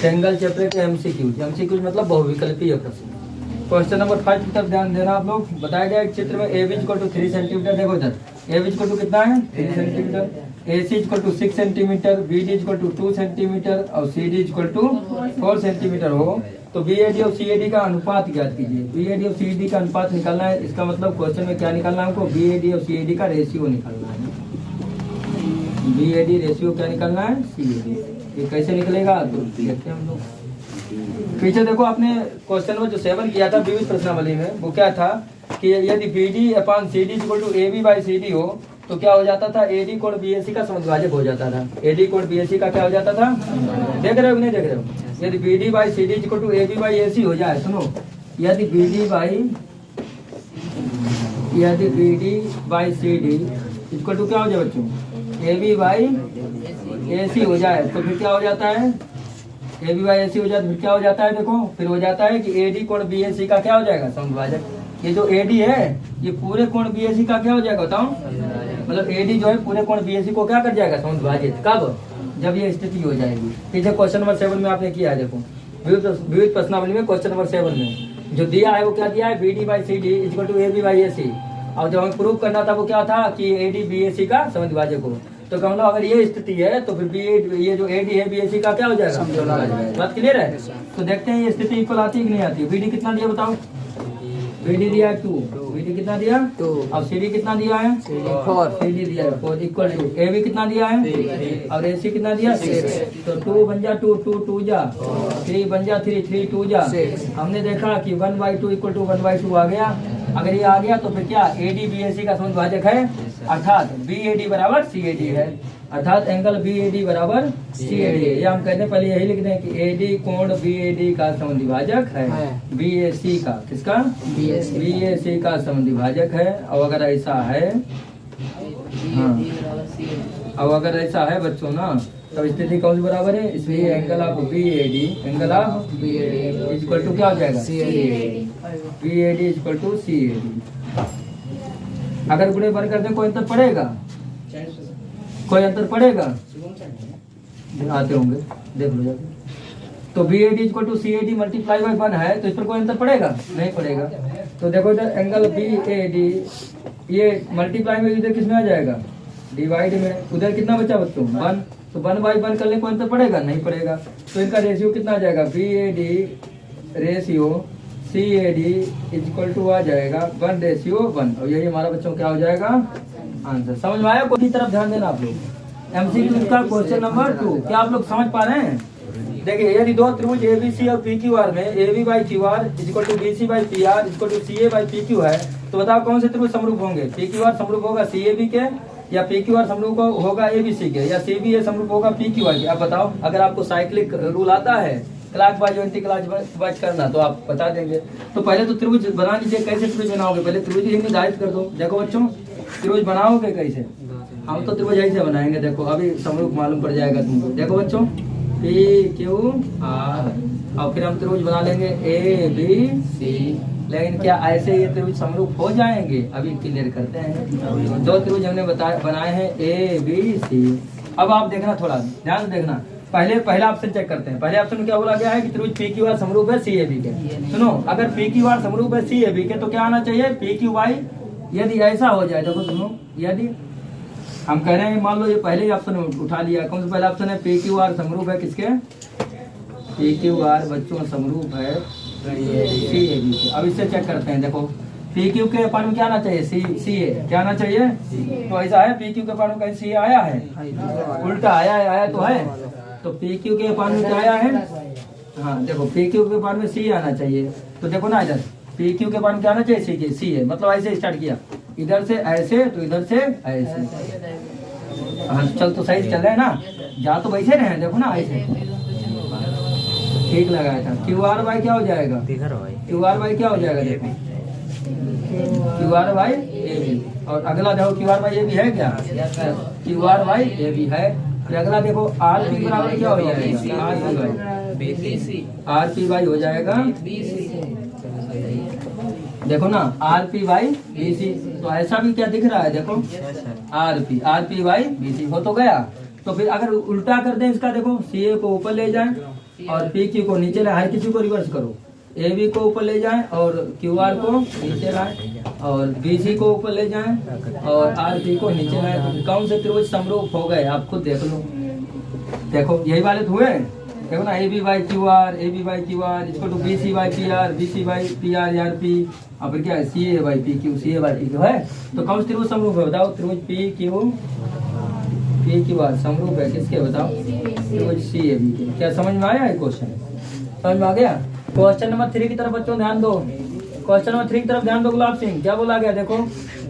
Single chapter के MCQs. MCQs मतलब बहुविकल्पीय प्रश्न। क्वेश्चन नंबर 5 की तरफ ध्यान देना आप लोग। बताया गया एक चित्र में A B equal to 3 centimetre. देखो इधर ए बी इक्वल टू कितना है 3 centimetre, A C equal to 6 centimetre, B D equal to 2 centimetre और C D equal to 4 centimetre हो तो बी ए डी और सी ए डी का अनुपात ज्ञात कीजिए। बी ए डी और सी डी का अनुपात निकालना है। इसका मतलब क्वेश्चन में क्या निकालना है हमको, बी ए डी और सी ए डी का रेशियो निकालना है। बी ए डी रेशियो क्या निकालना है, सी ए डी। ये कैसे निकलेगा तो देखते हैं हम लोग। पीछे देखो आपने क्वेश्चन नंबर जो 7 किया था विविध प्रश्नावली में, वो क्या था कि यदि B D upon C D equal to A B by C D हो तो क्या हो जाता था, ए डी कोण बी ए सी का समद्विभाजक हो जाता था। ए डी कोण बी ए सी का क्या हो जाता था, देख रहे हो नहीं देख रहे हो। यदि B D by C D equal to A B by A C हो जाए, सुनो, यदि B D by C D equal to क्या हो जाए बच्चों, ए बी बाई ए सी हो जाए तो फिर क्या हो जाता है, A B by A C हो जाए तो फिर क्या हो जाता है, देखो फिर हो जाता है कि ए डी कोण बी ए सी का क्या हो जाएगा, समद्विभाजक। ये जो ए डी है ये पूरे कोण बी ए सी का क्या हो जाएगा बताओ, मतलब ए डी जो है पूरे कोण बी ए सी को क्या कर जाएगा, समद्विभाजित। कब, जब ये स्थिति हो जाएगी। पीछे क्वेश्चन नंबर 7 में आपने किया है, देखो विविध प्रश्नावली में क्वेश्चन नंबर 7 में जो दिया है वो क्या दिया है, B D by C D equal to A B by A C. और जो हमें प्रूव करना था वो क्या था कि ए डी बी ए सी का समद्विभाजक हो। तो कहूँ अगर ये स्थिति है तो फिर ये जो ए डी है बी ए सी का क्या हो जाएगा, बात क्लियर है। तो देखते हैं ये स्थिति इक्वल आती है कि नहीं आती है। बी डी कितना दिया बताओ, बी डी दिया 2, बी डी कितना दिया 2, और सी डी कितना दिया है 4, सी डी दिया 4 इक्वल टू ए बी कितना दिया है 3 और ए सी कितना दिया 6। तो 2 बन जा 2, 2 2 जा 3 बन जा 3, 3 2 जा 6। हमने देखा कि 1/2 इक्वल टू 1/2 आ गया। अगर ये आ गया तो फिर क्या ए डी बी ए सी का समद्विभाजक है, अर्थात बी ए डी बराबर सी ए डी है, अर्थात एंगल बी ए डी बराबर सी ए डी है। ये हम कहते हैं पहले यही लिख दें कि ए डी कोण बी ए डी का समद्विभाजक है, बी ए सी का, किसका, बी ए सी का समद्विभाजक है। और अगर ऐसा है, हाँ, अब अगर ऐसा है बच्चों ना तो स्थिति कौन सी बराबर है, इसलिए angle of B A D, angle of B A D equal to क्या हो जाएगा, C A D, B A D equal to C A D. अगर गुणे बंद कर दें कोई अंतर पड़ेगा, कोई अंतर पड़ेगा, आते होंगे देख लो जाके। तो B A D equal to C A D multiply by 1 है तो इस पर कोई अंतर पड़ेगा, नहीं पड़ेगा। तो देखो इधर एंगल बी ए डी ये मल्टीप्लाई में इधर किस में आ जाएगा, डिवाइड में। उधर कितना बचा बच्चों 1, तो 1/1 कर ले कोई अंतर पड़ेगा, नहीं पड़ेगा। तो इनका रेशियो कितना आ जाएगा, B A D ratio C A D equal to आ जाएगा 1:1। और यही हमारा बच्चों क्या हो जाएगा आंसर। समझ में आया, कोई तरफ ध्यान देना आप लोग। एमसीक्यू का क्वेश्चन नंबर 2 क्या आप लोग समझ पा रहे हैं। देखिए यदि दो त्रिभुज एबीसी और पी क्यू आर में A B by Q R equal to B C by P R equal to C A by P Q है तो बताओ कौन से त्रिभुज समरूप होंगे। पी क्यू आर समरूप होगा सी ए बी के, या पी क्यू आर समरूप होगा ए बी सी के, या सी बी ए समरूप होगा पी क्यू आर के। अब बताओ, अगर आपको साइक्लिक रूल आता है class wise anti class wise करना तो आप बता देंगे। तो पहले तो त्रिभुज बना लीजिए। कैसे त्रिभुज बनाओगे, पहले त्रिभुज ही निर्धारित कर दो। देखो बच्चों त्रिभुज बनाओगे कैसे, हम तो त्रिभुज ऐसे बनाएंगे। देखो अभी समरूप मालूम पड़ जाएगा तुमको। देखो बच्चों पी क्यू आर और फिर हम त्रिभुज बना लेंगे ए बी सी। लेकिन क्या ऐसे ये त्रिभुज समरूप हो जाएंगे, अभी क्लियर करते हैं। दो त्रिभुज हमने बनाए हैं ए बी सी। अब आप देखना, थोड़ा ध्यान देखना। पहला ऑप्शन चेक करते हैं। पहले ऑप्शन में क्या बोला गया है कि त्रिभुज पी क्यू आर समरूप है सी ए बी के। सुनो, अगर पी क्यू आर समरूप है सी ए बी के तो क्या आना चाहिए, पी क्यू वाई। यदि ऐसा हो जाए, देखो सुनो, यदि हम कह रहे हैं मान लो ये पहले ही ऑप्शन उठा लिया, कौन सा पहला ऑप्शन है, पी क्यू आर समरूप है किसके, पी क्यू आर बच्चों समरूप है सी ए बी के। अब इससे चेक करते हैं। देखो पी क्यू के पान में क्या आना चाहिए, सी ए क्या आना चाहिए। तो ऐसा है पी क्यू के पान में कहीं सी आया है, उल्टा आया तो है। तो पी क्यू के पान में क्या आया है, हाँ देखो पी क्यू के पान में सी आना चाहिए। तो देखो ना इधर पी क्यू के पान क्या आना चाहिए, सी है। मतलब ऐसे स्टार्ट किया, इधर से ऐसे तो इधर से ऐसे। हाँ चल तो सही चल रहे हैं ना, जा तो वैसे रहे। देखो ना ऐसे ठीक लगाया था। क्यू आर बाई क्या हो जाएगा, क्यू आर बाई क्या हो जाएगा, देखो Q R by A B. और अगला देखो Q R by A B है क्या, Q R by A B है। फिर अगला देखो आर पी बराबर क्या हो जाएगा, आर पी बाई हो जाएगा। देखो ना R P by B C. तो ऐसा भी क्या दिख रहा है, देखो R P by B C हो तो गया। तो फिर अगर उल्टा कर दें इसका, देखो सी ए को ऊपर ले जाए और पी क्यू को नीचे लाए, हर किसी को रिवर्स करो। ए बी को ऊपर ले जाएं और क्यू आर को नीचे लाएं और बी सी को ऊपर ले जाएं और आर पी को नीचे लाएं। तो कौन से त्रिभुज समरूप हो गए आप खुद देख लो। देखो यही वाले तो हुए, देखो ना, A B by Q R इसको to B C by P R, B C by P R P, और फिर क्या है C A by P Q, C A by P Q है। तो कौन से त्रिभुज समरूप है बताओ? त्रिभुज पी क्यू आर समरूप है किसके बताओ? त्रिभुज सी ए बी के। क्या समझ में आया है क्वेश्चन? समझ में आ गया? क्वेश्चन नंबर 3 की तरफ बच्चों ध्यान दो। क्वेश्चन नंबर 3 की तरफ ध्यान दो गुलाब सिंह। क्या बोला गया देखो,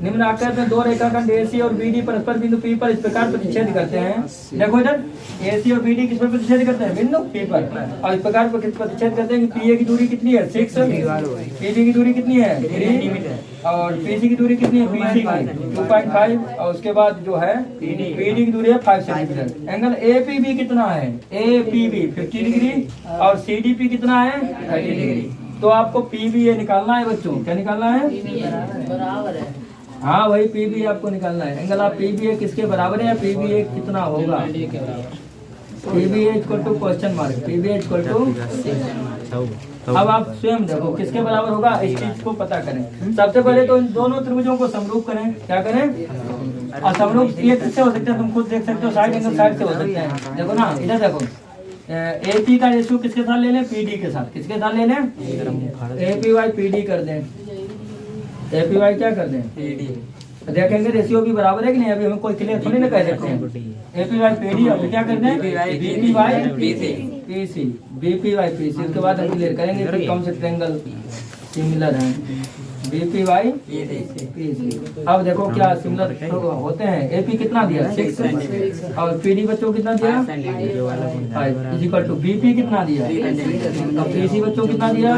निम्न आकृति में दो रेखाखंड एसी और बीडी परस्पर बिंदु पी पर इस प्रकार प्रतिच्छेद करते हैं। देखो इधर एसी और बीडी किस पर प्रतिच्छेद करते हैं? बिंदु पी पर। और इस प्रकार प्रतिच्छेद करते हैं कि पीए की दूरी कितनी है? 6, पीबी की दूरी कितनी है? 3, और पीसी की दूरी कितनी है? पीसी की 2.5, और उसके बाद जो है पीडी की दूरी है 5 सेंटीमीटर। एंगल एपीबी कितना है? एपीबी 50 डिग्री और सीडीपी कितना है? 30 डिग्री। तो आपको पीबीए निकालना है बच्चों। क्या निकालना है? बराबर है। हाँ वही पीबी आपको निकालना है। एंगल आप पीबीए किसके बराबर है या पीबीए कितना होगा? PBA equal to question mark, PBA equal to. अब आप स्वयं देखो किसके बराबर होगा, इस चीज को पता करें। सबसे पहले तो इन दोनों त्रिभुजों को समरूप करें। क्या करें? और समरूप ये किससे हो सकते हैं? तुम खुद देख सकते हो, साइड एंगल साइड से हो सकते हैं। देखो ना इधर देखो, एपी का रेशियो किसके साथ ले लें? पीडी के साथ। किसके साथ ले लें? एपी वाई पीडी कर दें। एपी वाई क्या कर दें? पीडी। देखेंगे रेशियो भी बराबर है कि नहीं। अभी हम कोई क्लियर थोड़ी ना कह सकते हैं। एपी वाई पीडी, अब क्या कर दें? BP by PC, BP by PC. उसके बाद हम क्लियर करेंगे कि कौन से ट्रायंगल सिमिलर हैं। BP by PC. अब देखो क्या सिमिलर होते हैं। एपी कितना दिया? 6 और पीडी बच्चों कितना दिया? 5 इक्वल टू बीपी कितना दिया? और पीसी बच्चों कितना दिया?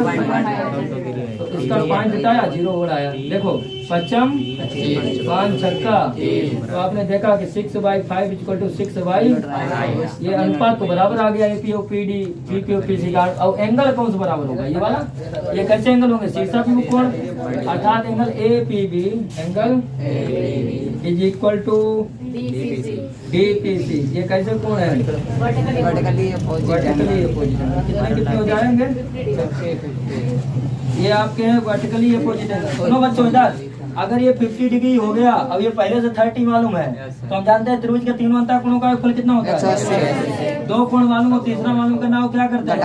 तो इसका 5 हटाया, 0 और आया। देखो 5 5 छक्का। तो आपने देखा कि 6/5 इक्वल टू 6/, ये अनुपात तो बराबर आ गया एपी और पीडी, बीपी और पीसी का। और एंगल कौन सा बराबर होगा? ये वाला। ये कैसे एंगल होंगे? शीर्षक कोण, अर्थात angle APB angle is equal to DPC. ये कैसे कोण है? Vertically opposite. कितने हो जाएंगे? ये आपके हैं वर्टिकली अपोजिट एंगल। सुनो बच्चों इधर, अगर ये 50 डिग्री हो गया, अब ये पहले से 30 मालूम है, तो हम जानते हैं त्रिभुज के तीनों अंतःकोणों का फल कितना होता है? 2 कोण मालूम हो, तीसरा मालूम करना हो, क्या करते हैं?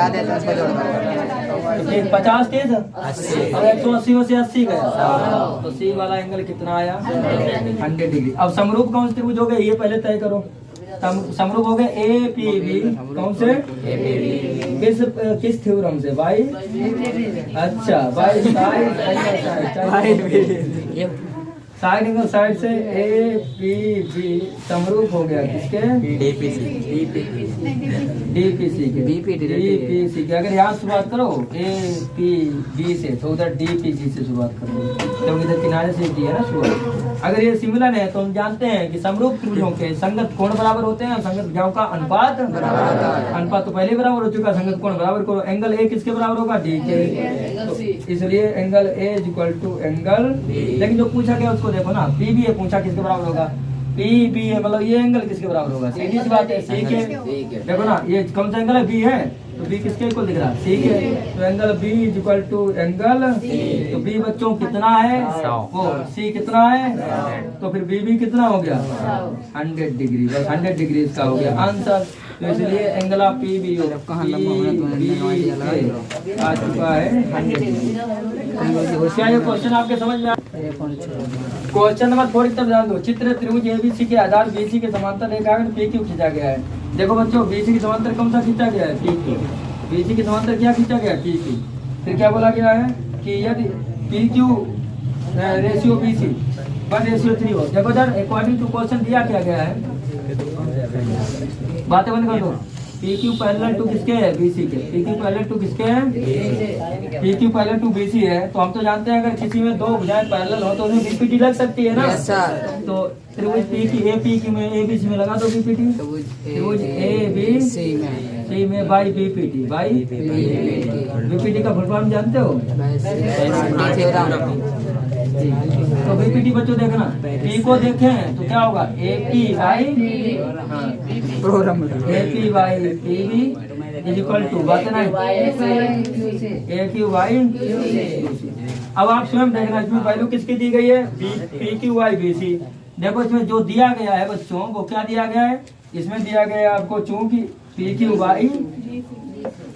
50 तेज और 180 में से 80 गया, तो सी वाला एंगल कितना आया? 100 डिग्री। अब समरूप कौन से त्रिभुज हो गए ये पहले तय करो। समरूप हो गए ए पी बी। कौन से? किस थ्योरम से? बाई, अच्छा बाई साइड एंगल साइड से ए पी बी समरूप हो गया किसके? डीपीसी के। डीपीसी के। अगर यहाँ शुरुआत करो ए पी बी से, तो उधर डीपीसी से शुरुआत करो, क्योंकि इधर किनारे से की है ना शुरुआत। अगर ये सिमिलर है तो हम जानते हैं कि समरूप त्रिभुजों के संगत कोण बराबर होते हैं और संगत भुजाओं का अनुपात अनुपात तो पहले बराबर हो चुका। संगत कोण बराबर करो। एंगल ए किसके बराबर होगा? डी के। तो इसलिए angle A is equal to angle, लेकिन जो पूछा गया उसको देखो ना, पी बी ए पूछा किसके बराबर होगा? पी बी ए, मतलब ये एंगल किसके बराबर होगा? सीधी सी बात है, सी के। देखो ना ये कौन सा एंगल है? बी है, तो बी किसके इक्वल दिख रहा है? सी के। तो angle B is equal to angle, तो बी बच्चों कितना है? वो सी कितना है? तो फिर बी भी कितना हो गया? 100 डिग्री। बस 100 डिग्री इसका हो गया आंसर। तो इसलिए एंगल ऑफ पी बी आ चुका है 100 डिग्री। क्या ये क्वेश्चन आपके समझ में? क्वेश्चन नंबर 4 की तरफ ध्यान दो। चित्र त्रिभुज एबीसी के आधार बीसी के समांतर रेखाखंड पी क्यू खींचा गया है। देखो बच्चों, बीसी के समांतर कौन सा खींचा गया है? P Q. बीसी के समांतर क्या खींचा गया है? P Q. फिर क्या बोला गया है कि यदि पी क्यू रेशियो बीसी 1:3 हो। देखो सर, अकॉर्डिंग टू क्वेश्चन दिया क्या गया है, बातें बंद कर दो। पी क्यू पैरेलल टू किसके है? बीसी के। पी क्यू पैरेलल टू किसके है? P Q parallel to BC है। तो हम तो जानते हैं अगर किसी में दो भुजाएं पैरेलल हो तो उसमें बीपीटी लग सकती है ना। yes, तो त्रिभुज पी की ए पी की में ए बी सी में लगा दो बीपीटी। त्रिभुज ए बी सी में बाई बीपीटी। बाई बीपीटी का फुल फॉर्म जानते हो? तो बीपीटी बच्चों देखना, पी को देखें तो क्या होगा? A P by P B is equal to बात है ना, ए क्यू वाई। अब आप स्वयं देखना इसमें वैल्यू किसकी दी गई है, P Q by B C. देखो इसमें जो दिया गया है बच्चों वो क्या दिया गया है, इसमें दिया गया है आपको चूंकि पी क्यू वाई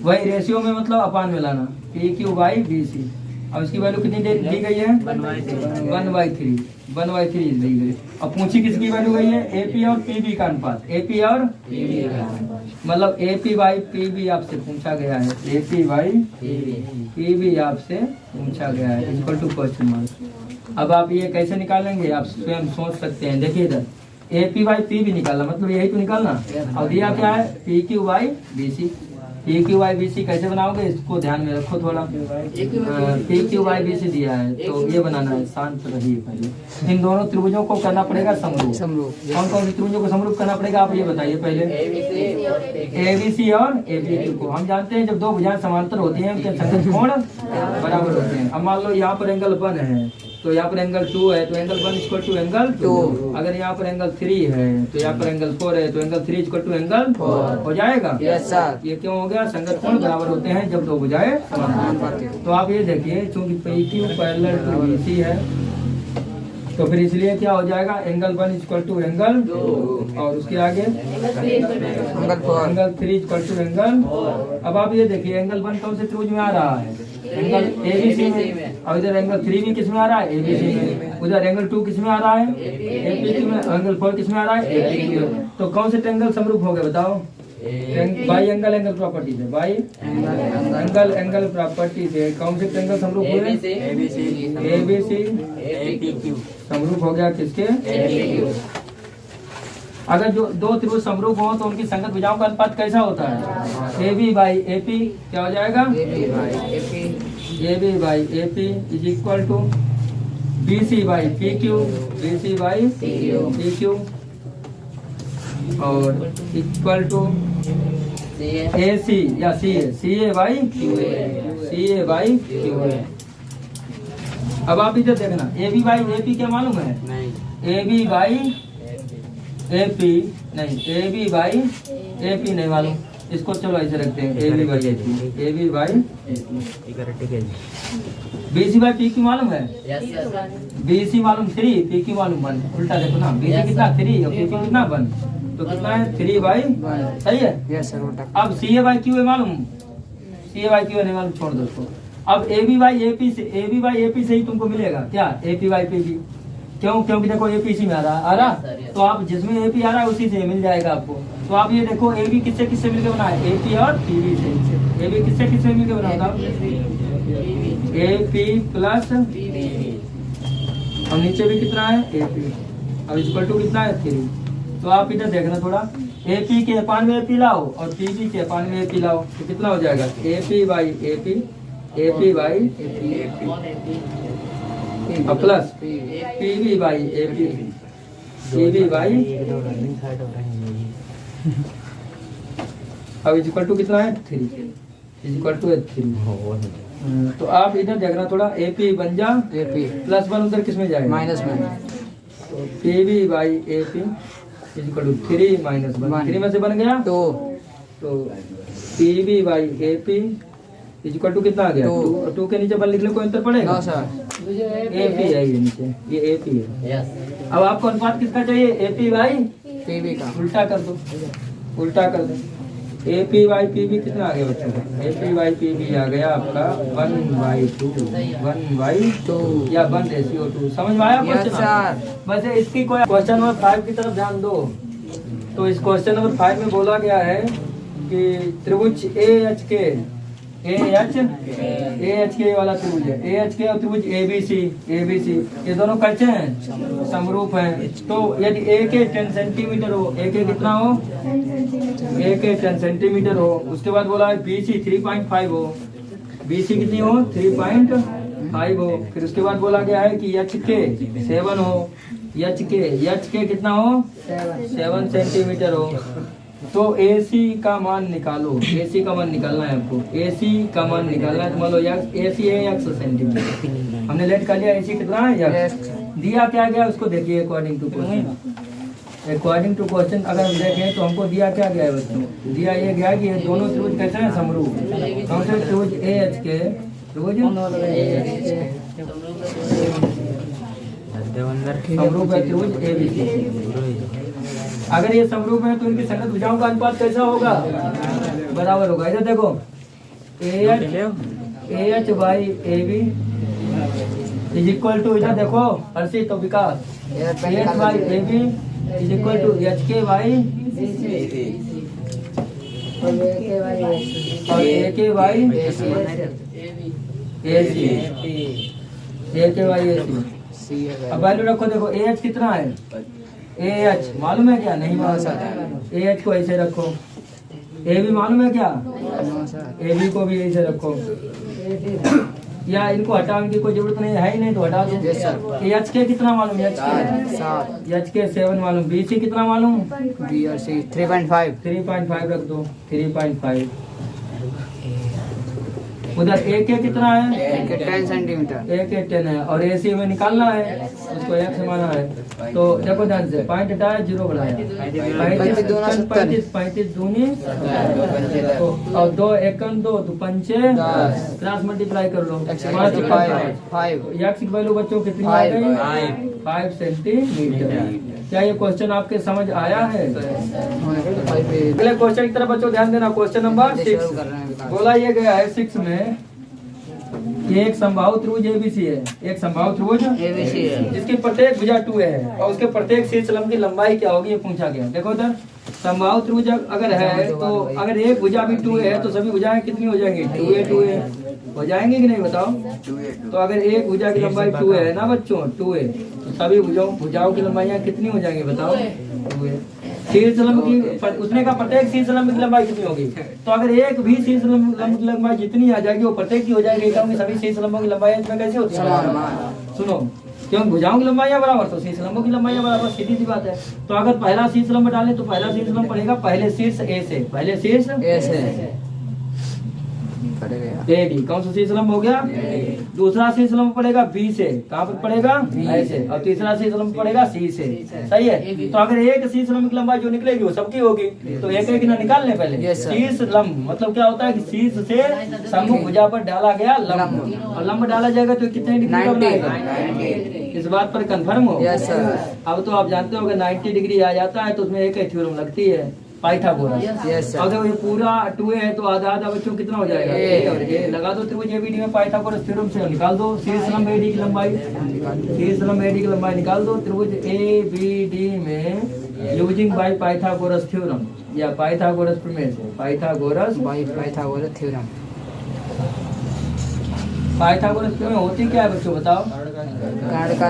वही रेशियो में मतलब अपान में लाना, P Q by B C. अब इसकी वैल्यू कितनी दी गई है, 1/3 दी गई। अब पूछी किसकी वैल्यू गई है, एपी और पीबी का अनुपात, एपी और मतलब एपी बाई पीबी आपसे पूछा गया है, एपी बाई पीबी आपसे पूछा गया है इक्वल टू क्वेश्चन मार्क। अब आप ये कैसे निकालेंगे आप स्वयं सोच सकते हैं। देखिए इधर एपी बाई पीबी निकालना मतलब यही तो निकालना। और दिया क्या है, P Q by B C. P Q by B C कैसे बनाओगे इसको ध्यान में रखो थोड़ा। P Q by B C दिया है तो ये बनाना है, शांत रहिए पहले। इन दोनों त्रिभुजों को करना पड़ेगा समरूप। कौन कौन से त्रिभुजों को समरूप करना पड़ेगा आप ये बताइए पहले। ए बी सी और ए बी क्यू को हम जानते हैं जब दो भुजाएं समांतर होती हैं उनके संगत कोण बराबर होते हैं। अब मान लो यहाँ पर एंगल 1 है तो यहाँ पर एंगल 2 है तो एंगल 1 इक्वल टू एंगल 2। अगर यहाँ पर एंगल 3 है तो यहाँ पर एंगल 4 है तो एंगल 3 इक्वल टू एंगल 4 हो जाएगा। Yes sir. ये क्यों हो गया, संगत कोण बराबर होते हैं जब दो भुजाएं समांतर। तो आप ये देखिए चूंकि P Q parallel to B C है तो फिर इसलिए क्या हो जाएगा, एंगल 1 इक्वल टू एंगल 2 और उसके आगे एंगल 3 इक्वल टू एंगल। अब आप ये देखिए एंगल 1 कौन से त्रिभुज में आ रहा है, एंगल एबीसी में। और इधर एंगल 3 भी किस में आ रहा है, एबीसी में। उधर एंगल 2 किस में आ रहा है, एबीसी में। एंगल 4 किस में आ रहा है, एबीसी में। तो कौन से ट्रायंगल समरूप हो गए बताओ, बाई एंगल प्रॉपर्टी से, बाई एंगल प्रॉपर्टी से कौन से ट्रायंगल समरूप हुए, एबीसी समरूप हो गया किसके, अगर जो दो त्रिभुज समरूप हो तो उनकी संगत भुजाओं का अनुपात कैसा होता है, A B by A P. क्या हो जाएगा, A B by A P is equal to B C by P Q, B C by P Q और इक्वल टू ए सी या C A, C A by Q A, C A by Q A. अब आप इधर देखना A B by A P क्या मालूम है, A B by A P नहीं, A B by A P नहीं मालूम, इसको चलो ऐसे रखते हैं A B by A P, A B by B C by P Q मालूम है, बी सी मालूम 3, पी क्यू मालूम 1। उल्टा देखो ना, बी सी कितना 3 और पी क्यू कितना 1, तो कितना है 3 बाई, सही है। Yes sir. अब सी ए बाई क्यू है मालूम, सी ए बाई क्यू नहीं मालूम, छोड़ दो उसको। अब A B by A P से, A B by A P से ही तुमको मिलेगा क्या, A P by P B. क्यों, क्योंकि देखो ए पी सी में आ रहा तो आप जिसमें ए पी आ रहा है उसी से मिल जाएगा आपको। तो आप ये देखो ए बी किससे किससे मिलकर बना है, ए पी और पी बी से। ए बी किससे किससे मिलकर बना होगा, ए पी प्लस और नीचे भी कितना है ए पी और इक्वल टू कितना है 3। तो आप इधर देखना थोड़ा, ए पी के अपान में ए पी लाओ और पी बी के अपान में ए पी लाओ तो कितना हो जाएगा, A P by A P, A P by A P और plus P B by A P, P B by अब इक्वल टू कितना है 3, इक्वल टू 3। तो आप इधर देखना थोड़ा, ए पी बन जा ए पी प्लस 1 उधर किस में जाएगा, माइनस में। तो P B by A P equal to 3 minus 1, 3 में से बन गया तो P B by A P equal to कितना आ गया 2 के नीचे 1 लिख लो, कोई अंतर पड़ेगा, ए पी है ये नीचे, ये ए पी है। अब आपको अनुपात किसका चाहिए, A P by P B का। उल्टा कर दो, उल्टा कर दो, A P by P B कितना आ गया बच्चों का, A P by P B आ गया आपका 1/2, 1/2 या 1:2। समझ में आया क्वेश्चन। वैसे इसकी कोई क्वेश्चन नंबर 5 की तरफ ध्यान दो। तो इस क्वेश्चन नंबर 5 में बोला गया है कि त्रिभुज ए एच के, ए एच के वाला त्रिभुज है, ए एच के और त्रिभुज ए बी सी ये दोनों कैसे हैं, समरूप हैं। तो यदि ए के 10 सेंटीमीटर हो, ए के कितना हो, ए के 10 सेंटीमीटर हो, उसके बाद बोला है बी सी 3.5 हो, बी सी कितनी हो 3.5 हो। फिर उसके बाद बोला गया है कि एच के 7 हो, एच के कितना हो 7 सेंटीमीटर हो। तो AC का मान निकालो, AC का मान निकालना है आपको, AC का मान निकालना है। तो मान लो AC है x सेंटीमीटर, हमने लेट कर लिया AC कितना है x। दिया क्या गया उसको देखिए according to question. According to question अगर हम देखें तो हमको दिया क्या गया है बच्चों? दिया ये गया कि ये दोनों त्रिभुज कैसे हैं? समरूप। कौन से त्रिभुज? AH के त्रिभुज समरूप है त्रिभुज ABC। अगर ये समरूप है तो इनकी संगत भुजाओं का अनुपात कैसा होगा? बराबर होगा। इधर देखो AH by AB is equal to, इधर देखो हर्षित तो Vikas, AH by AB is equal to HK by और AK by AC, AK by AC। अब वैल्यू रखो, देखो AH कितना है? AH मालूम है क्या? नहीं मालूम। AH को ऐसे रखो। AB मालूम है क्या? AB को भी ऐसे रखो। या इनको हटाने की कोई जरूरत नहीं है ही नहीं तो हटा दो। HK कितना मालूम? HK 7 मालूम। BC कितना मालूम? 3.5 रख दो, 3.5। उधर AK कितना है? 10 सेंटीमीटर। AK 10 है और AC में निकालना है, उसको X माना है। तो देखो ध्यान से, पॉइंट हटाया, जीरो बढ़ाया, 35 दूनी और 2 एकम 2 तो 5 क्रॉस मल्टीप्लाई कर लो, 5 X की वैल्यू बच्चों कितनी आ गई? 5 सेंटीमीटर। क्या ये क्वेश्चन आपके समझ आया है? अगले क्वेश्चन की तरफ बच्चों ध्यान देना। क्वेश्चन नंबर 6 बोला ये गया है 6 में, ये एक समबाहु त्रिभुज ABC है। एक समबाहु त्रिभुज ABC है जिसकी प्रत्येक भुजा 2 है और उसके प्रत्येक शीर्ष लंब की लंबाई क्या होगी ये पूछा गया। देखो इधर समबाहु त्रिभुज अगर है तो अगर एक भुजा भी 2 है तो सभी भुजाएं कितनी हो जाएंगी? 2a हो जाएंगी कि नहीं बताओ? तो अगर एक भुजा की लंबाई 2 है ना बच्चों, 2 है तो सभी भुजाओं की लंबाइयां कितनी हो जाएंगी बताओ? 2a। शीर्ष लंब की उसने का प्रत्येक शीर्ष लंब की लंबाई कितनी होगी? तो अगर एक भी शीर्ष लंब की लंबाई जितनी आ जाएगी वो प्रत्येक की हो जाएगी, क्योंकि सभी शीर्ष लंबों की लंबाई इसमें कैसे होती है? सुनो, क्योंकि भुजाओं की लंबाइयां बराबर तो शीर्ष लंबों की लंबाइयां बराबर, सीधी सी बात है। तो अगर पहला शीर्ष लंब डालें तो पहला शीर्ष लंब पड़ेगा पहले शीर्ष A से, पहले शीर्ष A से AB। कौन सा शीर्ष लंब हो गया? दूसरा शीर्ष लंब पड़ेगा B से, कहाँ पर पड़ेगा? ऐसे। और तीसरा शीर्ष लंब पड़ेगा C से। सही है। तो अगर एक शीर्ष लंब की लंबाई जो निकलेगी वो सबकी होगी, तो एक एक ना निकाल लें पहले। शीर्ष लंब मतलब क्या होता है कि शीर्ष से सम्मुख भुजा पर डाला गया लंब, और लंब डाला जाएगा तो कितने डिग्री का बनाएगा? इस बात पर कंफर्म हो? अब तो आप जानते हो कि 90 डिग्री आ जाता है तो उसमें एक थ्योरम लगती है, पाइथागोरस। अगर ये पूरा 2a है तो आधा आधा बच्चों कितना हो जाएगा? और ये लगा दो त्रिभुज ABD में पाइथागोरस थ्योरम से निकाल दो शीर्ष लंब AD की लंबाई, शीर्ष लंब AD की लंबाई निकाल दो त्रिभुज ABD में यूजिंग बाय पाइथागोरस थ्योरम या पाइथागोरस प्रमेय से। Pythagoras theorem. पाइथागोरस प्रमेय होती क्या है बच्चों बताओ? कर्ण का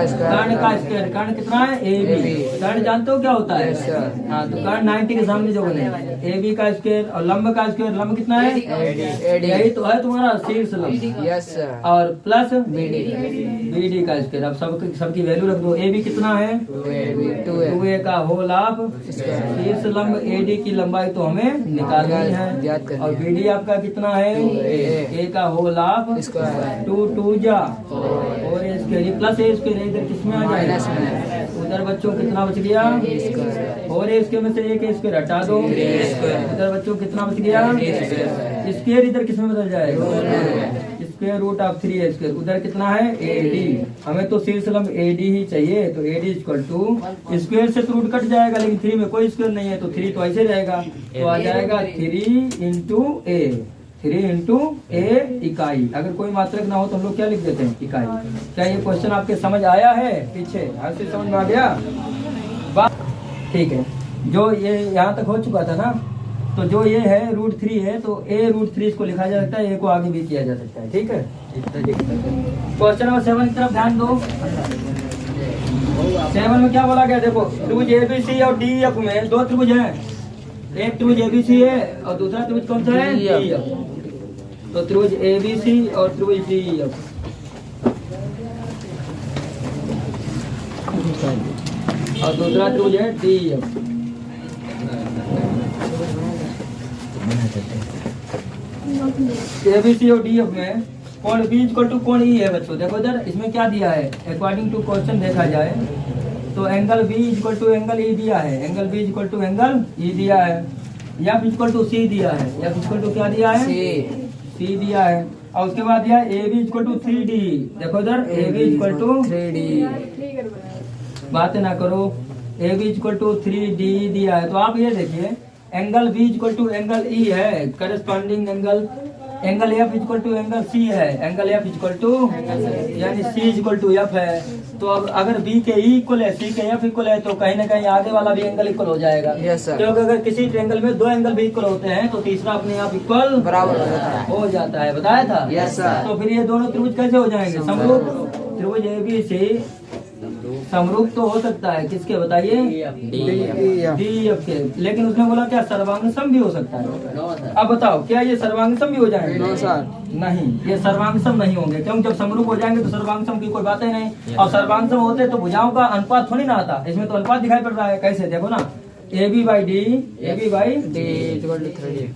स्क्वायर। कर्ण कितना है? AB। कर्ण जानते हो क्या होता है? हाँ, तो कर्ण 90 के सामने जो बने, AB का स्क्वायर और लंब का स्क्वायर। लंब कितना है? यही तो है तुम्हारा शीर्ष लंब, और प्लस BD का स्क्वायर। अब सबकी वैल्यू रख दो। AB कितना है? 2a का होल ऑफ शीर्ष लंब AD की लंबाई तो हमें निकालनी है, और BD आपका कितना है? A का होल ऑफ 2 2 जा और स्क्वायर प्लस A स्क्वायर इधर किसमें आ जाएगा? उधर बच्चों कितना बच गया? और A स्क्वायर में से एक स्क्वायर हटा दो, उधर बच्चों कितना बच गया? स्क्वायर इधर किसमें बदल जाएगा? Square root of 3a square. उधर कितना है? AD। हमें तो शीर्ष लंब AD ही चाहिए, तो AD इक्वल टू स्क्वायर से रूट कट जाएगा, लेकिन 3 में कोई स्क्वायर नहीं है तो 3 तो ऐसे रहेगा, तो आ जाएगा 3 इंटू A। 3 इंटू A इकाई। अगर कोई मात्रक ना हो तो हम लोग क्या लिख देते हैं? इकाई। क्या ये क्वेश्चन आपके समझ आया है? पीछे हर से समझ में आ गया? ठीक है। जो ये यहाँ तक हो चुका था ना, तो जो ये है √3 है तो A√3 इसको लिखा जा सकता है, A को आगे भी किया जा सकता है। ठीक है। क्वेश्चन नंबर 7 की तरफ ध्यान दो। 7 में क्या बोला गया? देखो त्रिभुज ABC और DF में 2 त्रिभुज हैं, एक त्रिभुज ABC है और दूसरा त्रिभुज कौन सा है? DF। तो त्रिभुज ABC और त्रिभुज DF, और दूसरा त्रिभुज है DF। ABC और DF में कोण B इक्वल टू कोण E है बच्चों। देखो इधर इसमें क्या दिया है? अकॉर्डिंग टू क्वेश्चन देखा जाए तो angle B equal to angle E दिया है, angle B equal to angle E दिया है, एफ इक्वल टू सी दिया है, एफ इक्वल टू क्या दिया है, सी दिया है, और उसके बाद दिया A B equal to 3D। देखो इधर A B equal to 3D, बातें ना करो, ए बी इक्वल टू 3D दिया है। तो आप ये देखिए angle B equal to angle E है, corresponding angle, angle F equal to angle C है, एंगल एफ इक्वल टू यानी सी इक्वल टू एफ है। तो अब अगर बी के ई इक्वल है, सी के एफ इक्वल है, तो कहीं ना कहीं आगे वाला भी एंगल इक्वल हो जाएगा। क्योंकि अगर किसी ट्रायंगल में दो एंगल भी इक्वल होते हैं तो तीसरा अपने आप इक्वल बराबर हो जाता है, बताया था। Yes sir. तो फिर ये दोनों त्रिभुज कैसे हो जाएंगे, समरूप। त्रिभुज ए बी सी समरूप तो हो सकता है किसके, बताइए, डी एफ के, लेकिन उसने बोला क्या सर्वांग सम भी हो सकता है। अब बताओ क्या ये सर्वांग सम भी हो जाएंगे? नो सर, नहीं, ये सर्वांग सम नहीं होंगे, क्योंकि जब समरूप हो जाएंगे तो सर्वांग सम की कोई बात ही नहीं। और सर्वांग सम होते तो भुजाओं का अनुपात थोड़ी ना आता, इसमें तो अनुपात दिखाई पड़ रहा है। कैसे, देखो ना, A B by D, A B by D equal to 3D,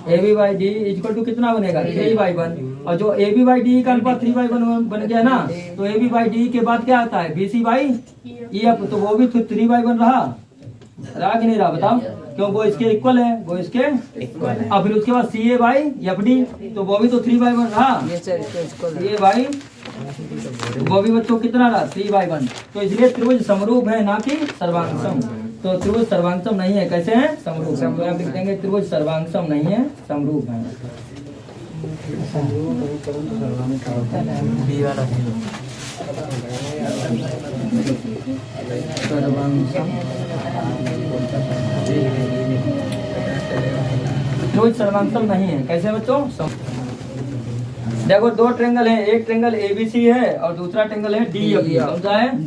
A B by D equal to कितना बनेगा, 3/1। और जो ए बी बाई डी का अनुपात 3/1 बन गया ना, तो ए बी बाई डी के बाद क्या आता है, B C by E F, तो वो भी 3/1 रहा कि नहीं रहा, बताओ। क्यों, वो इसके इक्वल है, वो इसके इक्वल है। और फिर उसके बाद सी ए बाई एफ डी, तो वो भी तो 3/1 रहा। ये बाई वो भी बच्चों कितना रहा, 3/1। तो इसलिए त्रिभुज समरूप है ना कि सर्वांग सम। तो त्रिभुज सर्वांग सम नहीं है, कैसे है, समरूप। तो आप लिख देंगे त्रिभुज सर्वांग सम नहीं है, समरूप है। त्रिभुज सर्वांग सम नहीं है, कैसे बच्चों, देखो दो ट्रायंगल हैं, एक ट्रायंगल एबीसी है और दूसरा ट्रायंगल है डीएफ, समझा है।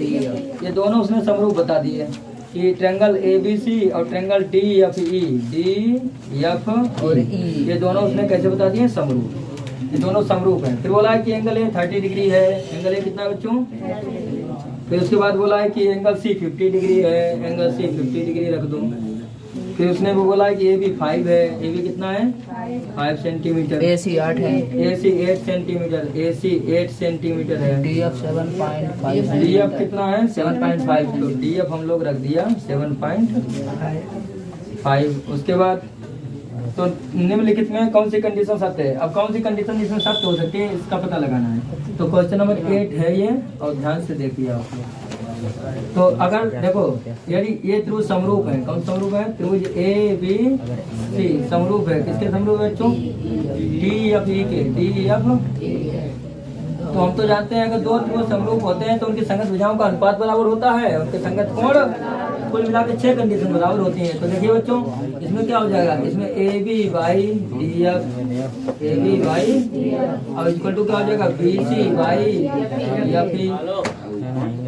ये दोनों उसने समरूप बता दिए कि ट्रायंगल एबीसी और ट्रायंगल डीएफई, डीएफ और ई, ये दोनों उसने कैसे बता दिए, समरूप। ये दोनों समरूप हैं। फिर बोला है कि एंगल ए 30 डिग्री है, एंगल ए कितना बच्चों। फिर उसके बाद बोला है कि एंगल सी 50 डिग्री है, एंगल सी 50 डिग्री रख दूं। फिर उसने वो बोला है कि ए बी 5 है, ए बी कितना है, 5 सेंटीमीटर। ए सी 8 है, ए सी 8 सेंटीमीटर, ए सी 8 सेंटीमीटर है। डी एफ 7.5, डी एफ कितना है, 7.5। तो डी एफ हम लोग रख दिया 7.5। उसके बाद तो निम्नलिखित में कौन सी कंडीशन सत्य है। अब कौन सी कंडीशन इसमें सत्य हो सकती है, इसका पता लगाना है। तो क्वेश्चन नंबर 8 है ये, और ध्यान से देखिए आप लोग। तो अगर देखो यदि ये त्रिभुज समरूप है, कौन समरूप है, त्रिभुज ए बी सी समरूप है, किसके समरूप है बच्चों, डी एफ ई के, डी एफ। तो हम तो जानते हैं अगर दो त्रिभुज समरूप होते हैं तो उनकी संगत भुजाओं का अनुपात बराबर होता है, उनके संगत कोण कुल मिला के 6 कंडीशन बराबर होती हैं। तो देखिए बच्चों इसमें क्या हो जाएगा, इसमें A B by D F, A B by और इक्वल टू क्या हो जाएगा, B C by F E,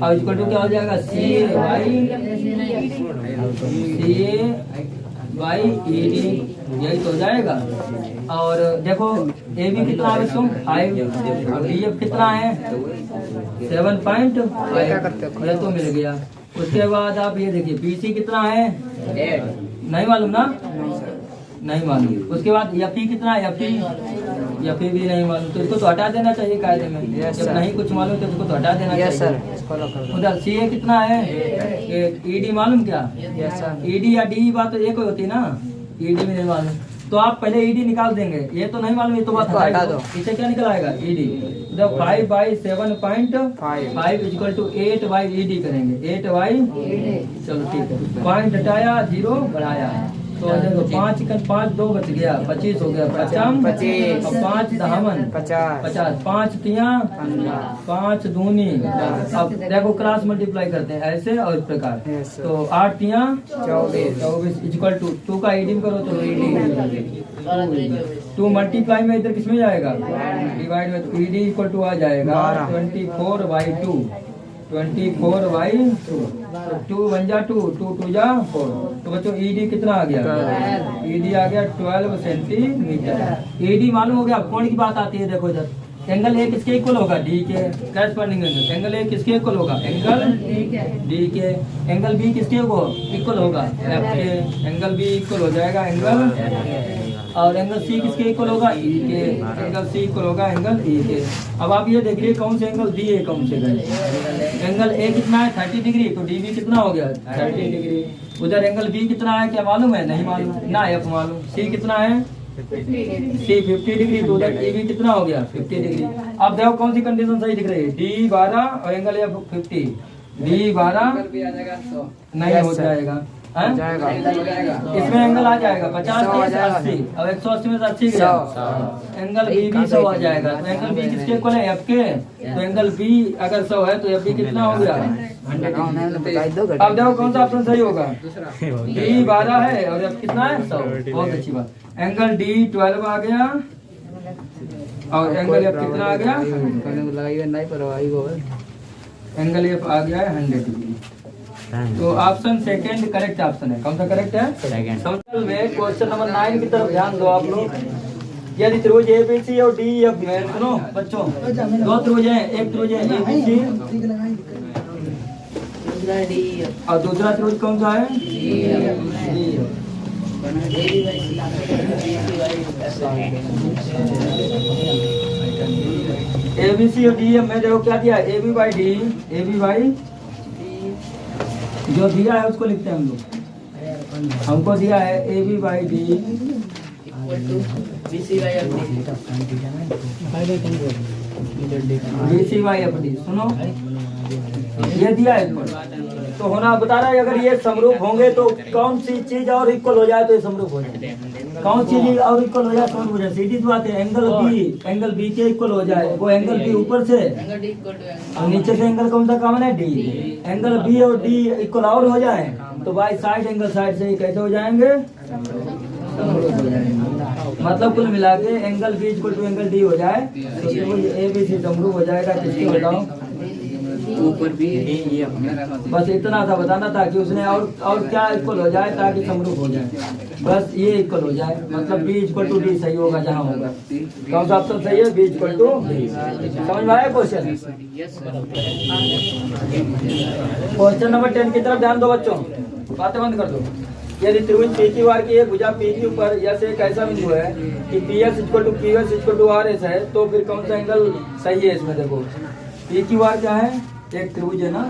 और इक्वल टू क्या हो जाएगा, C A by E D, यही तो हो जाएगा। और देखो ए बी कितना है बच्चों, 5, और डी एफ कितना है, 7.5, ये तो मिल गया। उसके बाद आप ये देखिए बी सी कितना है, नहीं मालूम ना, नहीं मालूम। उसके बाद एफ ई कितना है, एफ ई भी नहीं मालूम, तो इसको तो हटा देना चाहिए कायदे में। जब नहीं कुछ मालूम तो इसको तो हटा देना चाहिए। उधर सी ए कितना है, ई डी मालूम क्या, ई डी या डी बात तो एक ही होती है ना, ई डी में नहीं मालूम तो आप पहले ई डी निकाल देंगे। ये तो नहीं मालूम, ये तो बात हटा दो। इसे क्या निकल आएगा, ई डी। जब 5/7.5 इक्वल टू 8/ED करेंगे, 8/, चलो ठीक है, पॉइंट हटाया, 0 बढ़ाया, तो देखो 5 2 बच गया, 25 हो गया, 25 और 5 दहामन 50, 5 तिया 5 दूनी। अब देखो क्रॉस मल्टीप्लाई करते हैं ऐसे और इस प्रकार, तो 8 तिया 24 इक्वल टू 2 का ईडिंग करो तो ईडी 2 मल्टीप्लाई में इधर किसमें जाएगा, डिवाइड में, तो ईडी इक्वल टू आ जाएगा 24/2, 24/2, 2 1 जा 2, 2 2 जा 4। तो बच्चों ईडी कितना आ गया, ईडी आ गया 12 सेंटीमीटर। ईडी मालूम हो गया। कोण की बात आती है, देखो इधर एंगल ए किसके इक्वल होगा, डी के, करस्पॉन्डिंग एंगल, एंगल ए किसके इक्वल होगा, एंगल डी के। एंगल बी किसके इक्वल होगा, एफ के, एंगल बी इक्वल हो जाएगा एंगल और एंगल सी किसके इक्वल होगा, ई के। एंगल सी इक्वल होगा एंगल ई के। अब आप ये देखिए कौन से एंगल बी है कौन से गए। एंगल ए कितना है 30 डिग्री, तो डी बी कितना हो गया 30 डिग्री। उधर एंगल बी कितना है क्या मालूम है, नहीं मालूम ना, एफ मालूम। सी कितना है सी 50 डिग्री, तो उधर ए बी कितना हो गया 50 डिग्री। अब देखो कौन सी कंडीशन सही दिख रही है, डी 12 और एंगल एफ 50। डी 12 नहीं हो जाएगा, इसमें एंगल आ जाएगा 50 30 80, अब 180 में से 80 गया, एंगल बी भी 100 आ जाएगा। तो एंगल बी किसके इक्वल है, एफ के। तो एंगल बी अगर 100 है तो एफ बी कितना हो गया 100। अब देखो कौन सा ऑप्शन सही होगा, डी 12 है और एफ कितना है 100। बहुत अच्छी बात। एंगल डी 12 आ गया और एंगल एफ कितना आ गया, एंगल एफ आ गया है 100 डिग्री। तो ऑप्शन सेकंड करेक्ट ऑप्शन है। कौन सा करेक्ट है, सेकंड। समझ में क्वेश्चन नंबर 9 की तरफ ध्यान दो आप लोग। यदि त्रिभुज एबीसी और डी एफ में, सुनो बच्चों, दो त्रिभुज हैं, एक त्रिभुज है एबीसी और दूसरा त्रिभुज कौन सा है, एबीसी और डी एफ में देखो क्या दिया, A B by D, A B by जो दिया है उसको लिखते हैं हम लोग। हमको दिया है A B by D B C by F D. सुनो ये दिया है इसको, तो होना बता रहा है अगर ये समरूप होंगे तो कौन सी चीज और इक्वल हो जाए तो ये समरूप हो जाए, कौन सी चीज और इक्वल हो जाए समरूप हो जाए। सीधी बात है, एंगल बी के इक्वल हो जाए, वो एंगल बी ऊपर से और नीचे से एंगल कौन सा कॉमन है, डी। एंगल बी और डी इक्वल और हो जाए तो बाई साइड एंगल साइड से कैसे हो जाएंगे, मतलब कुल मिला के angle B equal to angle D हो जाए तो ए बी सी समरूप हो जाएगा। किसके बताओ, ऊपर भी ये बस इतना सा बताना था कि उसने और क्या इक्वल हो जाए ताकि समरूप हो जाए, बस ये इक्वल हो जाए, मतलब बी इक्वल टू डी सही होगा जहाँ होगा। कौन सा ऑप्शन सही है, बी इक्वल टू डी। समझ में आया क्वेश्चन। क्वेश्चन नंबर 10 की तरफ ध्यान दो बच्चों, बातें बंद कर दो। यदि त्रिभुज पी क्यू आर की एक भुजा पी क्यू पर यह एक ऐसा बिंदु है कि P S equal to Q S equal to R S है, तो फिर कौन सा एंगल सही है इसमें। देखो पी क्यू आर क्या है, एक त्रिभुज है ना,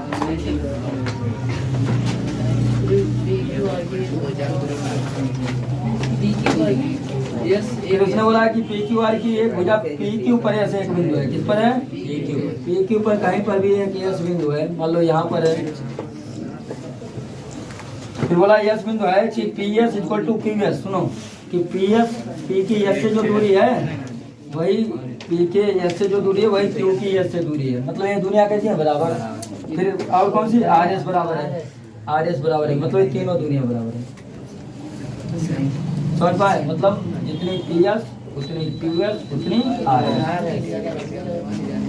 फिर उसने बोला कि पी क्यू आर की एक भुजा पी क्यू पर ऐसे एक बिंदु है, किस पर है, पी क्यू पर कहीं पर भी एक एस बिंदु है, मान लो यहाँ पर है। फिर बोला यस बिंदु है कि P S equal to Q S. सुनो कि पी एस पी की एस से जो दूरी है वही पी के एस से जो दूरी है वही क्यू की एस से दूरी है, मतलब ये दुनिया कैसी है बराबर। फिर और कौन सी, आर एस बराबर है, आर एस बराबर है, मतलब ये तीनों दुनिया बराबर है। समझ पाए, मतलब जितनी पी एस उतनी क्यू एस उतनी आर एस।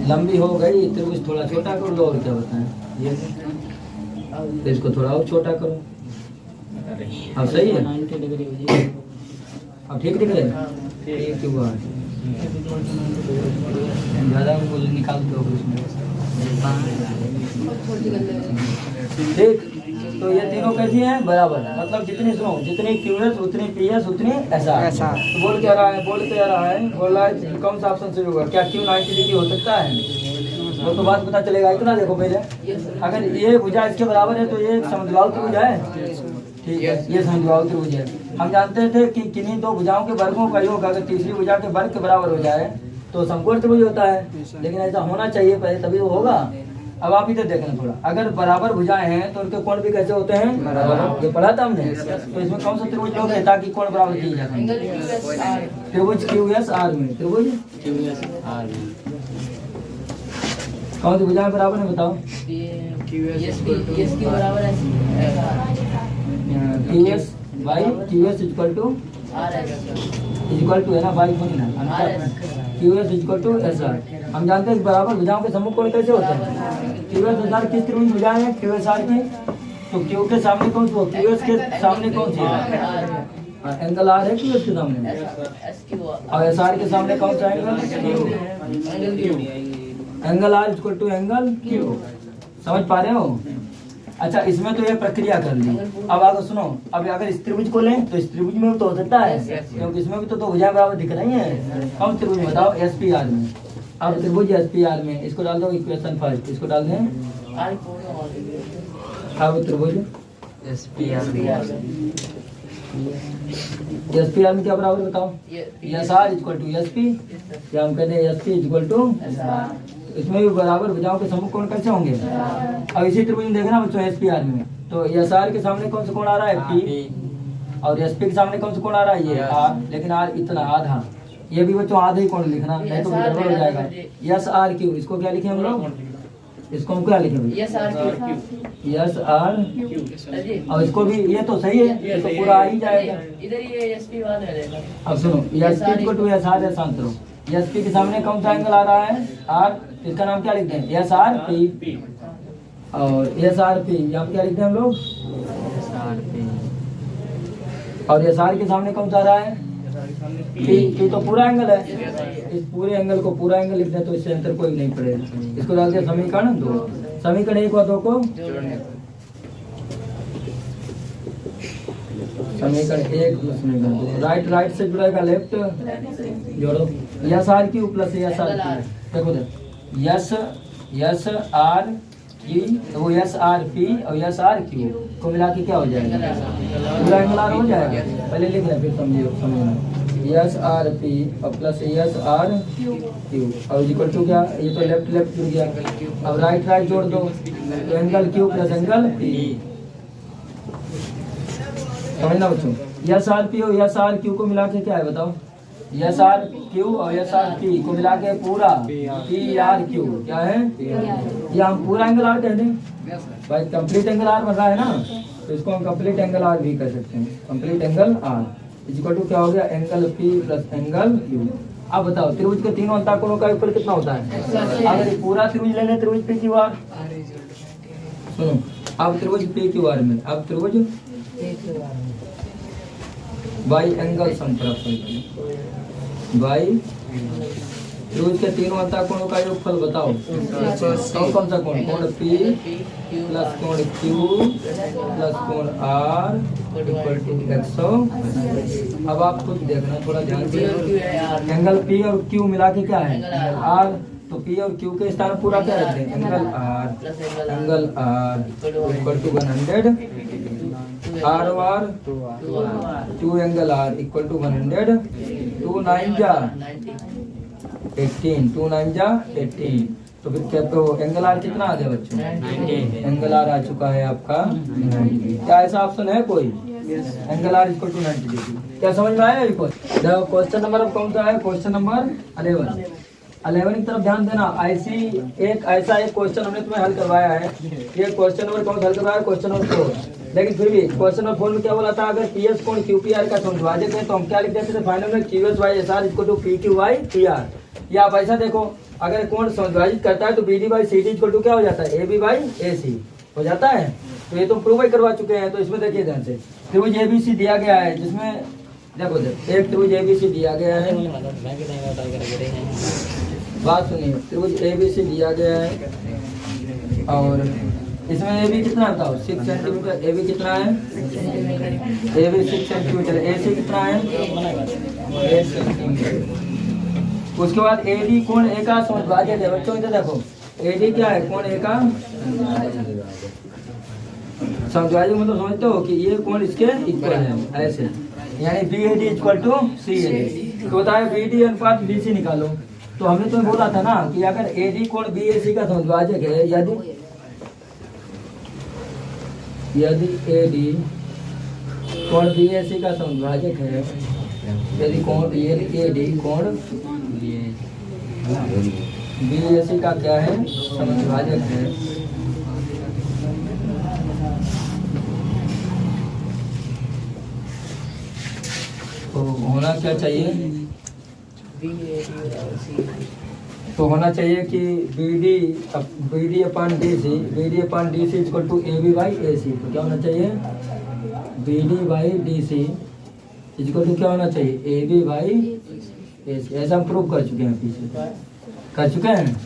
लंबी हो गई त्रिभुज थोड़ा छोटा कर लो और क्या बताएं, ये तो इसको थोड़ा और छोटा करो। अब सही है, अब ठीक दिख रहे हैं, क्यों हुआ ज़्यादा बोल निकाल दो उसमें, ठीक। तो ये तीनों कैसी हैं, बराबर, मतलब जितनी सुनो जितनी क्यू एस उतनी पी एस उतनी ऐसा। तो बोल क्या रहा है, बोल रहा है कौन सा ऑप्शन सही होगा, क्या क्यू 90 डिग्री हो सकता है, वो तो बात पता चलेगा। इतना देखो पहले, अगर ये भुजा इसके बराबर है तो ये समद्विबाहु त्रिभुज है, ठीक है, ये समद्विबाहु त्रिभुज है। हम जानते थे कि किन्हीं दो भुजाओं के वर्गों का योग अगर तीसरी भुजा के वर्ग के बराबर हो जाए तो समकोण त्रिभुज होता है, लेकिन ऐसा होना चाहिए पहले तभी वो होगा। अब आप इधर देखना थोड़ा, अगर बराबर भुजाएं हैं तो उनके कोण भी कैसे होते हैं, बराबर। ये पढ़ा था हमने। तो इसमें कौन सा त्रिभुज लोग है ताकि कोण बराबर किए जा सके, त्रिभुज क्यू एस आर में, त्रिभुज क्यू एस आर में कौन सी भुजाएं बराबर है बताओ, Q S by Q S equal to है ना, बाई थोड़ी ना, Q S equal to S R. हम जानते हैं बराबर भुजाओं के सम्मुख कोण कैसे होते हैं, क्यू एस एस आर किस त्रिभुज भुजाएं हैं, क्यू एस आर की, तो क्यू के सामने कौन सी, क्यू एस के सामने कौन सी है, एंगल आर है क्यू एस के सामने, और एस आर के सामने कौन सा angle, angle R equal to angle Q. समझ पा रहे हो। अच्छा इसमें तो ये प्रक्रिया कर ली। अब आगे सुनो, अब अगर इस त्रिभुज को लें तो इस त्रिभुज में भी तो हो सकता है, क्योंकि इसमें भी तो दो भुजाएं बराबर दिख रही हैं। कौन त्रिभुज बताओ? SPR में। अब त्रिभुज SPR में इसको डाल दो इक्वेशन फर्स्ट, इसको डाल दें। अब त्रिभुज SPR में क्या बराबर बताओ? SR इक्वल टू SP, या हम कहते हैं SP इक्वल टू, इसमें भी बराबर भुजाओं के समूह कोण कैसे होंगे? अब इसी त्रिभुज में देखना बच्चों SPR में, तो SR के सामने कौन सा कोण आ रहा है? P, और SP के सामने कौन सा कोण आ रहा है? ये R, लेकिन R इतना आधा, ये भी बच्चों आधा ही कोण लिखना, नहीं तो गड़बड़ हो जाएगा। SRQ, इसको क्या लिखे हम लोग? इसको हम क्या लिखे भाई? SR, और इसको भी, ये तो सही है, ये तो पूरा आ ही जाएगा। इधर ये SP वाला रहेगा। अब सुनो, SP इक्वल टू SR है, शांत रहो। SP के सामने कौन सा एंगल आ रहा है? R, इसका नाम क्या लिखते हैं? SRP, और SRP यहाँ पे क्या लिखते हैं हम लोग? और SR के सामने कौन सा आ रहा है? P तो पूरा एंगल है, इस पूरे एंगल को पूरा एंगल लिखते हैं, तो इससे अंतर कोई नहीं पड़ेगा। इसको डालते हैं समीकरण 2, समीकरण 1 व 2 को समीकरण 1 प्लस समीकरण 2, राइट से जुड़ेगा लेफ्ट, जोड़ो SRQ प्लस SRQ। देखो SRQ, वो SRP और SRQ को मिला के क्या हो जाएगा? पूरा एंगल आर हो जाएगा। पहले लिख लें फिर समझना। SRP और प्लस SRQ और इक्वल टू क्या? ये तो लेफ्ट जुड़ गया। अब राइट जोड़ दो, तो angle Q plus angle P। समझना बच्चों, SRP और SRQ को मिला के क्या है बताओ? SRQ और SRP को मिला के पूरा PRQ क्या है? या हम पूरा एंगल आर कहते हैं भाई, कंप्लीट एंगल आर बन रहा है ना, तो इसको हम कंप्लीट एंगल आर भी कर सकते हैं। Complete angle R equal to क्या हो गया? Angle P plus angle Q। अब बताओ त्रिभुज के तीनों अंतःकोणों का योग कितना होता है? अगर ये पूरा त्रिभुज ले लें, त्रिभुज PQR, सुनो अब त्रिभुज PQR में, अब त्रिभुज बाई एंगल समप्रपण, बाई त्रिभुज के तीनों अंतःकोणों का योगफल बताओ। कौन सा कोण? कोण P प्लस कोण Q प्लस कोण R इक्वल टू 100। अब आप खुद देखना, थोड़ा ध्यान से। एंगल P और Q मिला के क्या है? R, तो P और Q के स्थान पूरा क्या रखते हैं? Angle R equal to 100, R 2 angle R equal to 100, 2 9 जा 18, 2 9 जा 18। तो फिर क्या, तो एंगल आर कितना आ गया बच्चों? 90। एंगल आर आ चुका है आपका 90। क्या ऐसा ऑप्शन है कोई? Angle R equal to 90 degree. क्या समझ में आया? क्वेश्चन नंबर अब कौन सा है? क्वेश्चन नंबर 11 की तरफ ध्यान देना। ऐसा एक क्वेश्चन हमने तुम्हें हल करवाया है। ये क्वेश्चन नंबर कौन सा हल करवाया? Question number 4। लेकिन फिर भी क्वेश्चन नंबर 4 में क्या बोला था? अगर PS कोण QPR का समद्विभाजक है तो हम क्या लिख देते थे फाइनल में? QS by SR equal to PQ by PR। या आप ऐसा देखो, अगर कोण समद्विभाजित करता है तो BD by CD equal to क्या हो जाता है? AB बाई AC हो जाता है। तो ये तो प्रूव ही करवा चुके हैं। तो इसमें देखिए ध्यान से, त्रिभुज ABC दिया गया है, जिसमें देखो एक त्रिभुज ABC दिया गया है, बात सुनिए, त्रिभुज ABC दिया गया है और इसमें AB कितना बताओ? 6 सेंटीमीटर। AB कितना है? AB 6 centimetre. AC कितना है? 8 सेंटीमीटर। उसके बाद AD कोण A का समद्विभाजक है बच्चों। इधर देखो, AD क्या है? कोण A का समद्विभाजक। मतलब समझते हो कि ये कोण इसके इक्वल है, ऐसे, यानी BAD इक्वल टू CAD। तो बताए BD अनुपात BC निकालो। तो हमने तो बोला था ना कि अगर AD कोण BAC का समद्विभाजक है, यदि AD कोण BAC का समद्विभाजक है, यदि कोण AD कोण BAC का क्या है? समद्विभाजक है, तो होना क्या चाहिए? तो होना चाहिए कि BD upon DC equal to AB by AC। तो क्या होना चाहिए? BD by DC equal to क्या होना चाहिए? AB by AC। ऐसा हम प्रूव कर चुके हैं, पीछे कर चुके हैं।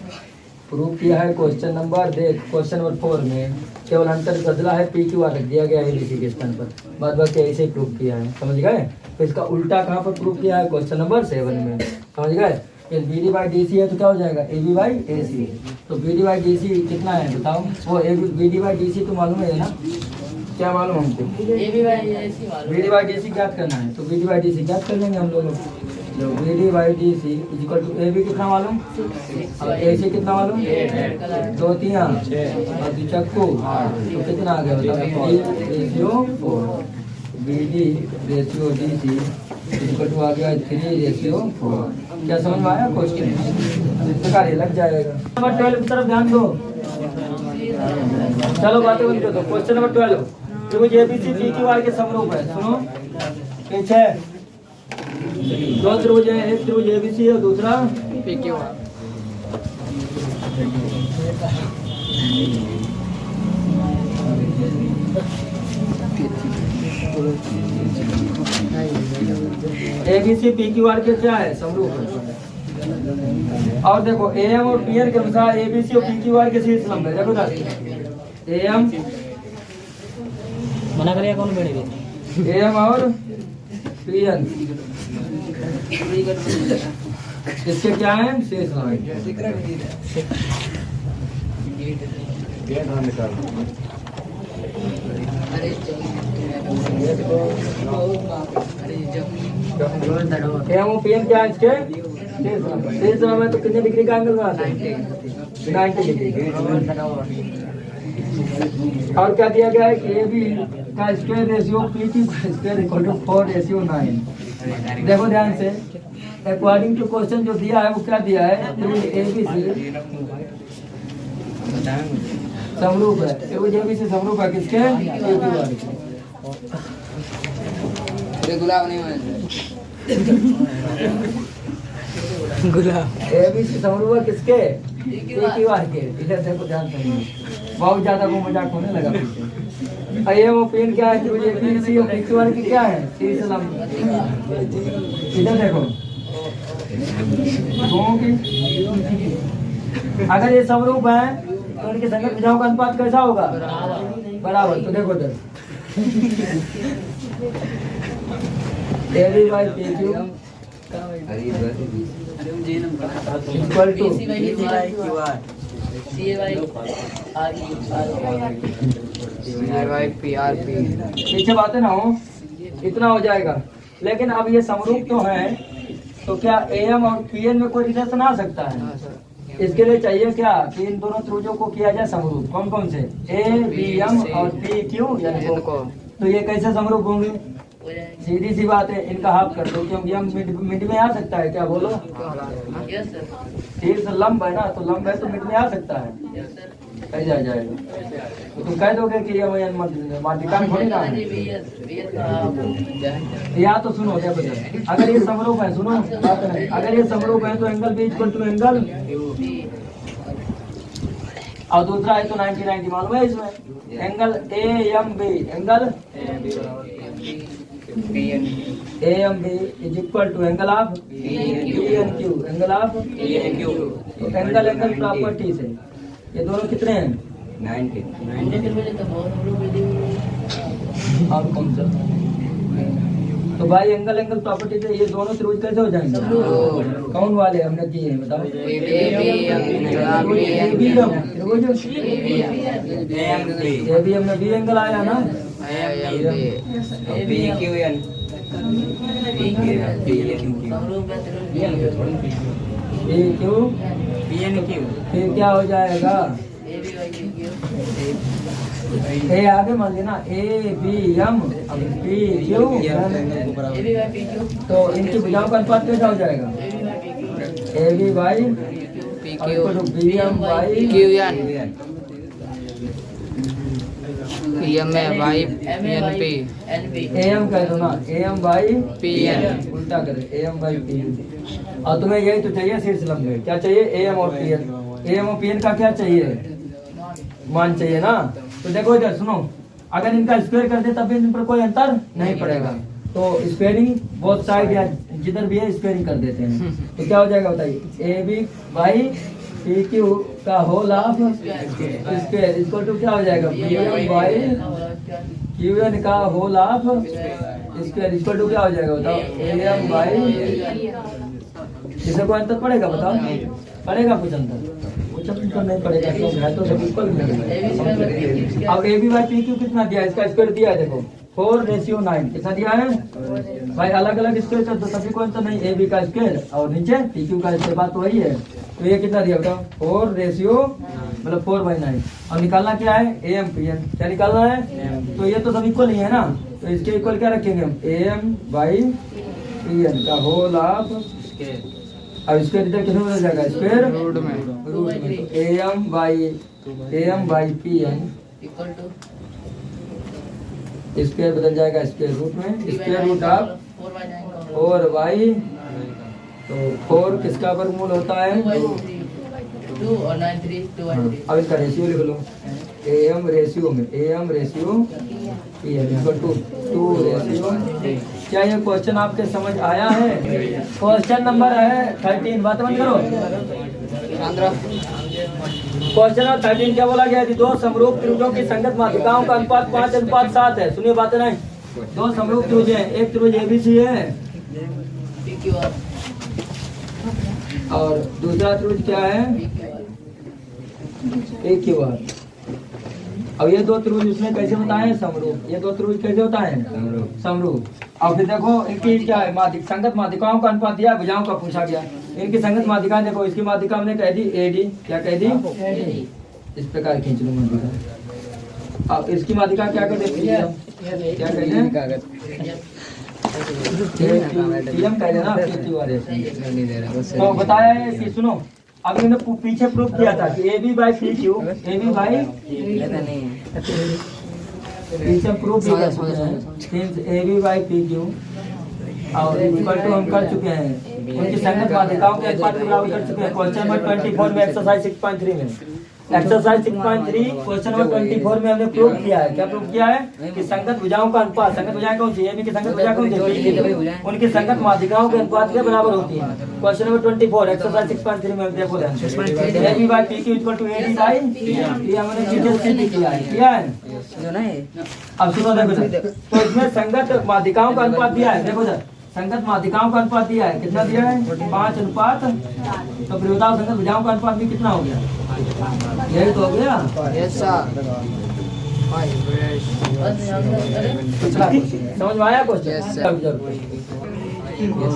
प्रूव किया है क्वेश्चन नंबर, देख क्वेश्चन नंबर 4 में केवल अंतर बदला है, पी क्यू आर रख दिया गया है ABC के स्थान पर, बाद बाकी ऐसे ही प्रूव किया है, समझ गए। तो इसका उल्टा कहाँ पर प्रूव किया है, क्वेश्चन नंबर 7 में, समझ गए। ये BD बाई DC है तो क्या हो जाएगा, AB बाई AC। तो BD बाई DC कितना है बताओ, वो BD बाई DC तो मालूम है ना, क्या मालूम हमको, AB बाई AC मालूम BD बाई DC ज्ञात करना है, तो BD बाई DC ज्ञात कर लेंगे हम लोग। तो BD by DC equal to AB कितना मालूम और AC कितना मालूम, 2 3 और 2 चक्कू, तो कितना आ गया बताओ, ratio 4, BD ratio DC equal to आ गया 3 रेशियो 4। क्या समझ में आया क्वेश्चन, इस प्रकार ये लग जाएगा। नंबर 12 की तरफ ध्यान दो, चलो बातें बंद कर दो। क्वेश्चन नंबर 12, त्रिभुज ABC PQR के समरूप है, सुनो पीछे दो त्रिभुज है, एक त्रिभुज ABC और दूसरा PQR। ABC PQR के क्या है, समरूप है। और देखो AM और PN के अनुसार ABC और PQR के शीर्ष लंब है, देखो AM मना करिए कौन बैठेगा, AM और PN इसके क्या है, शीर्ष लंब AM और PN क्या है इसके शीर्ष लंब है। तो कितने डिग्री का एंगल बनाते हैं, 90 डिग्री। और क्या दिया गया है कि AB का स्क्वायर रेशियो PQ का स्क्वायर इक्वल टू 4 रेशियो 9। देखो ध्यान से, अकॉर्डिंग टू क्वेश्चन जो दिया है वो क्या दिया है, त्रिभुज ABC समरूप है, त्रिभुज ABC समरूप है किसके, PQR के। गुलाब नहीं गुलाब ABC समरूप है किसके, PQR के। इधर देखो ध्यान से, बहुत ज्यादा वो मजाक होने लगा पीछे। AM और PN क्या है, त्रिभुज ABC और PQR की क्या है, शीर्ष लंब। इधर देखो दोनों की अगर ये समरूप है तो इनके संगत भुजाओं का अनुपात कैसा होगा, बराबर। तो देखो इधर AB by PQ equal to पीछे बातें ना हो, इतना हो जाएगा। लेकिन अब ये समरूप तो है, तो क्या AM और PN में कोई रिलेशन आ सकता है, इसके लिए चाहिए क्या कि इन दोनों त्रिभुजों को किया जाए समरूप। कौन कौन से, ABM और PQ को। तो ये कैसे समरूप होंगे, सीधी सी बात है, इनका हाफ कर दो, क्योंकि हम मिड में आ सकता है, क्या बोलो, शीर्ष लंब है ना, तो लंब है तो मिड में आ सकता है, कैसे आ जाएगा। तो तुम कह दोगे कि ये माध्यिका थोड़ी ना है। या तो सुनो क्या बता, अगर ये समरूप है, सुनो बात नहीं, अगर ये समरूप है तो angle B equal to angle, और दूसरा है तो 90 मालूम है इसमें, angle AMB angle AMB is equal to angle of PNQ angle of तो एंगल एंगल प्रॉपर्टी से ये दोनों कितने हैं, 90। और कौन सा, तो भाई एंगल एंगल प्रॉपर्टी से ये दोनों त्रिभुज कैसे हो जाएंगे, कौन वाले हमने किए हैं बताओ, ABM में B एंगल आया ना, फिर क्या हो जाएगा, ए आगे मान लेना, ABM अब PQ, तो इनकी भुजाओं का अनुपात कैसा हो जाएगा, AB by BM by QN PM by NP AM कह दो ना, AM बाई PN उल्टा करे, AM बाई PN। और तुम्हें यही तो चाहिए शीर्ष लंब में, क्या चाहिए, AM और PN। AM और PN का क्या चाहिए, मान चाहिए ना। तो देखो इधर सुनो, अगर इनका स्क्वायर कर दे तब भी इन पर कोई अंतर नहीं पड़ेगा, तो स्क्वायरिंग बोथ साइड या जिधर भी है स्क्वायरिंग कर देते हैं। तो क्या हो जाएगा बताइए, AB बाई पी क्यू का whole of square equal to क्या हो जाएगा P M by Q N का whole of square equal to क्या हो जाएगा बताओ ए एम बाई। इससे कोई अंतर पड़ेगा बताओ पड़ेगा कुछ अंतर कुछ अंतर नहीं पड़ेगा तो है तो सब इक्वल मिलेगा। अब A B by P Q कितना दिया है इसका स्क्वायर दिया है देखो 4:9 कितना दिया है भाई अलग अलग स्क्वायर तो सभी को अंतर नहीं ए बी का स्क्वायर और नीचे पी क्यू का स्क्वायर बात तो वही है। तो ये कितना दिया बताओ 4:9 मतलब 4/9 और निकालना क्या है ए एम पी एन क्या निकालना है तो ये तो सब इक्वल ही है ना तो इसके इक्वल क्या रखेंगे हम A M by P N का होल ऑफ अब इसके रिजल्ट कितने बदल जाएगा स्क्वायर रूट में A M by P N equal to square बदल जाएगा स्क्वायर रूट में स्क्वायर रूट ऑफ 4/9 तो 4 किसका वर्गमूल होता है 2 और 9 3 2 और 3 अब इसका रेशियो लिख लो ए एम रेशियो में A M ratio P N equal to 2 ratio. क्या ये क्वेश्चन आपके समझ आया है क्वेश्चन नंबर है 13 बात बंद करो। क्वेश्चन नंबर 13 क्या बोला गया है दो समरूप त्रिभुजों की संगत माध्यिकाओं का अनुपात 5:7 है। सुनिए बातें नहीं दो समरूप त्रिभुज है एक त्रिभुज एबीसी है और दूसरा त्रिभुज क्या है एक क्यू आर। अब ये दो त्रिभुज उसने कैसे बताए समरूप ये दो त्रिभुज कैसे होता है समरूप। अब फिर देखो इनकी क्या है माध्यिक संगत माध्यिकाओं का अनुपात दिया भुजाओं का पूछा गया इनकी संगत माध्यिका देखो इसकी माध्यिका हमने कह दी एडी क्या कह दी इस प्रकार खींच लो माध्यिका। अब इसकी माध्यिका क्या कहते हैं क्या कहते हैं पीएम कह देना तो बताया है कि सुनो अब मैंने पीछे प्रूफ किया था कि A B by P Q A B by पीछे proof A B by P Q और इक्वल टू हम कर चुके हैं उनकी संगत माध्यिकाओं के अनुपात के बराबर कर चुके हैं क्वेश्चन नंबर 24 में एक्सरसाइज 6.3 में एक्सरसाइज 6.3 क्वेश्चन नंबर 24 में हमने प्रूव किया है क्या प्रूव किया है कि संगत भुजाओं का अनुपात संगत भुजाएं कौन सी ए बी की संगत भुजा कौन सी उनकी संगत माध्यिकाओं के अनुपात के बराबर होती है। क्वेश्चन नंबर 24 एक्सरसाइज 6.3 में देखो A B by P Q equal to A D by ये हमने डिटेल से किया है। अब सुनो देखो तो इसमें संगत माध्यिकाओं का अनुपात दिया है देखो सर संगत माध्यिकाओं का अनुपात दिया है कितना दिया है 5:7 तो फिर बताओ संगत भुजाओं का अनुपात भी कितना हो गया यही तो हो गया यस सर समझ में आया क्वेश्चन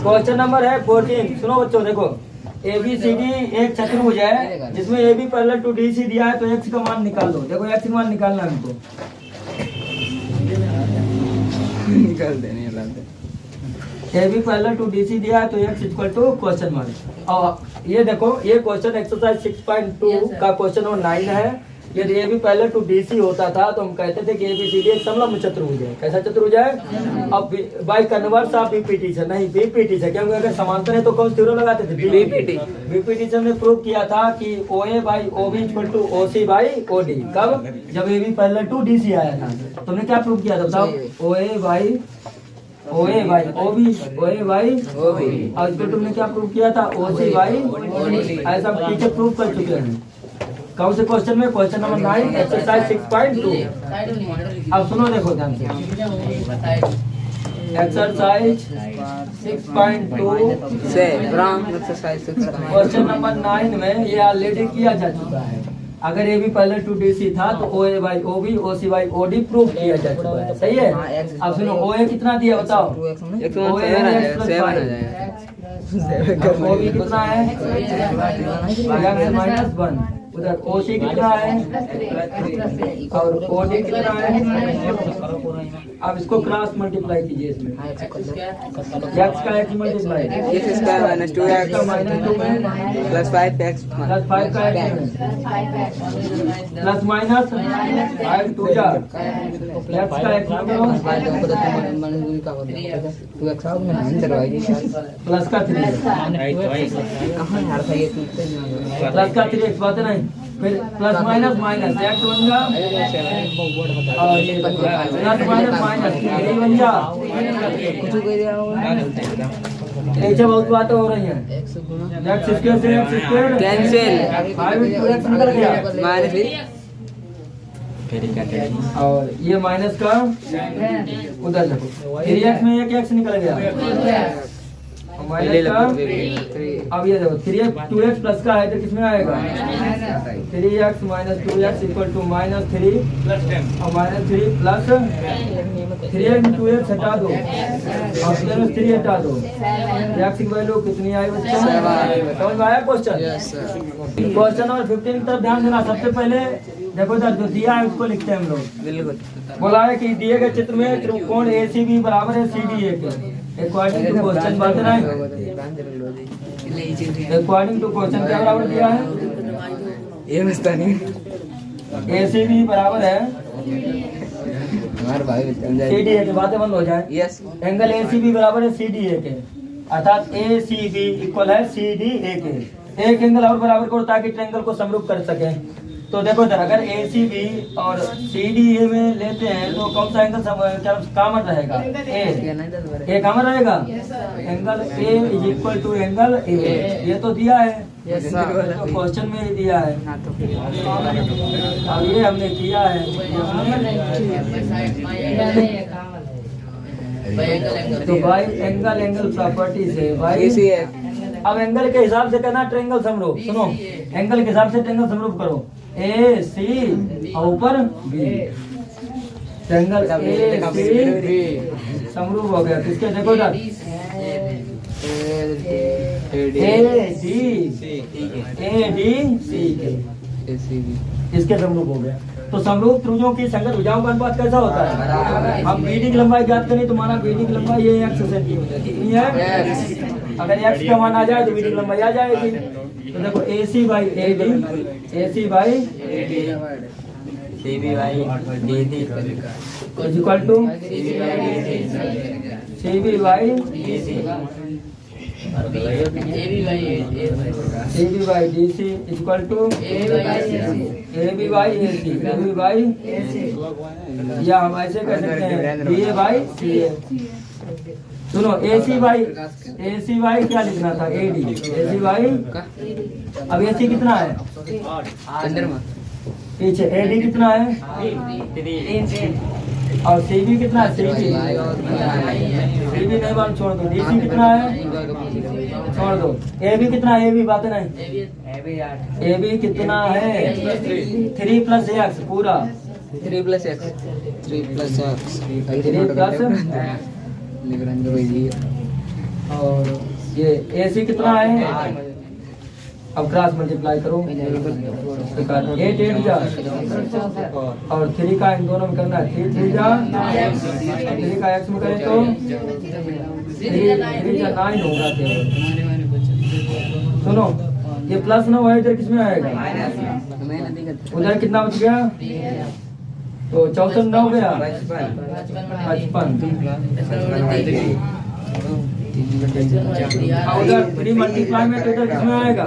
क्वेश्चन नंबर है 14 सुनो बच्चों देखो ए बी सी डी एक चतुर्भुज है जिसमें A B parallel to D C दिया है तो एक्स का मान निकाल दो देखो एक्स का मान निकालना है हमको निकाल देने A B parallel to D C दिया है तो X equal to question mark. और ये देखो ये क्वेश्चन एक्सरसाइज 6.2 का क्वेश्चन नंबर 9 है। यदि A B parallel to D C होता था तो हम कहते थे कि ए बी सी डी एक समलंब चतुर्भुज है कैसा चतुर्भुज है। अब बाई कन्वर्स ऑफ बीपीटी से नहीं बीपीटी से क्योंकि अगर समांतर है तो कौन थ्योरम लगाते थे बीपीटी से हमने प्रूव किया था कि O A by O B equal to O C by O D कब जब A B parallel to D C आया था तो हमने क्या प्रूव किया था बताओ O A by O A by O B और इसको तुमने क्या प्रूव किया था ओ सी बाई ऐसा पीछे प्रूव कर चुके हैं कौन से क्वेश्चन में क्वेश्चन नंबर 9 एक्सरसाइज 6.2। अब सुनो देखो ध्यान से एक्सरसाइज 6.2 से एक्सरसाइज क्वेश्चन नंबर 9 में ये ऑलरेडी किया जा चुका है। अगर A B parallel to D C था तो O A by O B O C by O D prove किया जा चुका है सही है। अब सुनो ओ ए कितना दिया बताओ ओ ए ओ बी कितना है -1 उधर ओ सी कितना है और ओ डी कितना है। अब इसको क्रॉस मल्टीप्लाई कीजिए इसमें x का x multiply x square minus 2x plus 5x plus 5 का x प्लस माइनस 5 2 जा x का x प्लस का 3 प्लस का 3x बात है नहीं फिर प्लस माइनस माइनस x बन जा और ये प्लस माइनस माइनस 3 बन जा नीचे बहुत बातें हो रही हैं। x स्क्वायर से x square cancel 5 into x निकल गया माइनस और ये माइनस का उधर देखो 3x में एक x निकल गया माइनस का। अब ये देखो 3x 2x प्लस का है तो किसमें आएगा 3x minus 2x equal to minus 3 और माइनस 3 प्लस 3x में 2x हटा दो और माइनस 3 हटा दो x की वैल्यू कितनी आई बच्चों समझ में आया क्वेश्चन। क्वेश्चन नंबर 15 की तरफ ध्यान देना। सबसे पहले देखो इधर जो दिया है उसको लिखते हैं हम लोग। बिल्कुल बोला है कि दिए गए चित्र में त्रिकोण ACB बराबर है CDA के अकॉर्डिंग टू क्वेश्चन बात है ना अकॉर्डिंग टू क्वेश्चन क्या बराबर दिया है ये मस्ता नहीं ACB बराबर है हमारे भाई CDA के बातें बंद हो जाए। यस एंगल ACB बराबर है CDA के अर्थात ACB इक्वल है CDA के। एक एंगल और बराबर करो ताकि ट्रायंगल को समरूप कर सके। तो देखो इधर अगर ACB और CDA में लेते हैं तो कौन सा एंगल कॉमन रहेगा ए कॉमन रहेगा। Angle A is equal to angle A ये तो दिया है तो क्वेश्चन में ही दिया है अब ये हमने किया है। तो भाई एंगल प्रॉपर्टी से भाई अब एंगल के हिसाब से करना ट्रायंगल समरूप। सुनो एंगल के हिसाब से ट्रायंगल समरूप करो AC और ऊपर B ट्रायंगल AC समरूप हो गया। किसके देखो इधर ADC इसके समरूप हो गया। तो समरूप त्रिभुजों की संगत भुजाओं का अनुपात कैसा होता है। हम BD की लंबाई ज्ञात करें तो माना BD की लंबाई ये x सेंटीमीटर कितनी है अगर x का मान आ जाए तो BD की लंबाई आ जाएगी। तो देखो AC by AD is equal to CB by DC is equal to AB by AC या हम ऐसे कर सकते हैं BA बाई CA। सुनो AC बाई क्या लिखना था AD AC बाई अब AC कितना है पीछे AD कितना है और CB कितना है CB नहीं बात छोड़ दो। DC कितना है छोड़ दो। AB कितना है AB बात नहीं AB कितना है 3 प्लस x पूरा 3 प्लस x और ये AC कितना है अब क्रॉस मल्टीप्लाई करो 8 जा और 3 का इन दोनों में करना है 3 जा 3 का x में करें तो 3 जा 9 होगा। सुनो ये प्लस 9 है इधर किसमें आएगा उधर कितना बच गया तो 64 9 गया 55 उधर 3 मल्टीप्लाई में तो इधर किसमें आएगा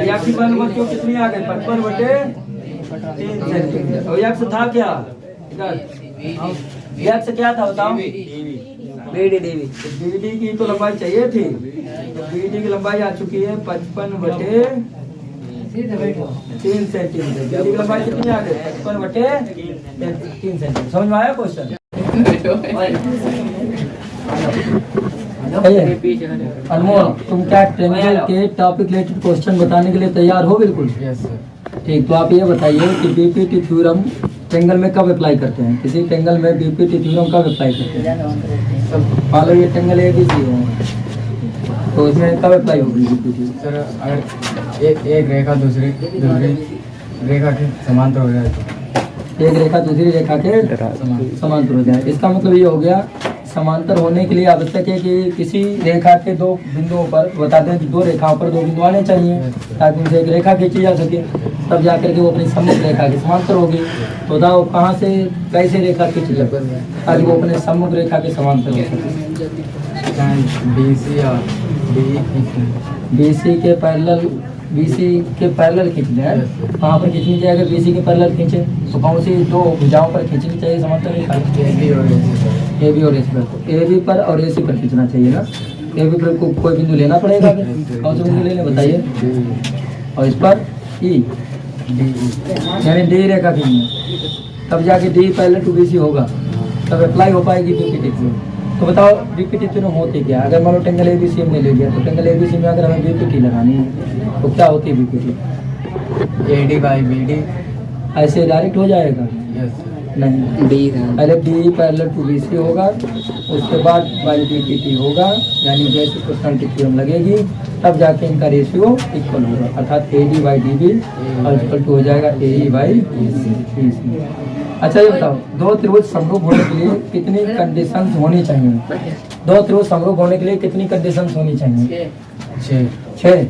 x की वैल्यू कितनी आ गई 55/3 सेंटीमीटर और x था क्या इधर x क्या था बताओ BD की तो लंबाई चाहिए थी तो BD की लंबाई आ चुकी है 55/3 सेंटीमीटर। BD की लंबाई कितनी आ गई 55/3 सेंटीमीटर। समझ में आया क्वेश्चन अनमोल तुम क्या ट्रायंगल के टॉपिक रिलेटेड क्वेश्चन बताने के लिए तैयार हो बिल्कुल ठीक। तो आप ये बताइए कि बीपीटी थ्योरम ट्रायंगल में कब अप्लाई करते हैं किसी ट्रायंगल में बीपीटी थ्योरम कब अप्लाई करते हैं मान लो ये ट्रायंगल ABC है तो इसमें कब अप्लाई होगी बीपीटी सर अगर एक रेखा दूसरी रेखा के समांतर हो जाए तो एक रेखा दूसरी रेखा के समांतर हो जाए। इसका मतलब ये हो गया समांतर होने के लिए आवश्यक है कि किसी रेखा के दो बिंदुओं पर बताते हैं कि 2 रेखाओं पर 2 बिंदु आने चाहिए ताकि उनसे एक रेखा खींची जा सके तब जाकर के वो अपनी सम्मुख रेखा के समांतर होगी। तो बताओ कहाँ से कैसे रेखा खींची जाए ताकि वो अपने सम्मुख रेखा के समांतर हो सके। BC के पैरेलल खींचना है कहाँ पर खींचनी चाहिए अगर BC के पैरेलल खींचे तो कौन सी 2 भुजाओं पर खींचनी चाहिए समांतर रेखा AB और AC पर तो AB पर और AC पर खींचना चाहिए ना। ए बी पर कोई बिंदु लेना पड़ेगा, कौन सा बिंदु लेने बताइए, और इस पर ई यानी डी रेखा खींचना, तब जाके डी पैरेलल टू BC होगा, तब अप्लाई हो पाएगी बीपीटी थ्योरम। तो बताओ बीपीटी थ्योरम होती क्या? अगर मान लो टेंगल ABC हमने ले लिया, तो टेंगल ABC में अगर हमें बीपीटी लगानी है तो क्या होती है बीपीटी? AD by BD। ऐसे डायरेक्ट हो जाएगा? यस नहीं, पहले डी पैरेलल टू BC होगा, उसके बाद बाई बीपीटी होगा, यानी जैसे पर्सनैलिटी थ्योरम लगेगी तब जाके इनका रेशियो इक्वल होगा, अर्थात AD बाई DB और इक्वल टू हो जाएगा AE बाई BC। अच्छा ये बताओ, दो त्रिभुज समरूप होने के लिए कितनी कंडीशंस होनी चाहिए? दो त्रिभुज समरूप होने के लिए कितनी कंडीशंस होनी चाहिए? 6।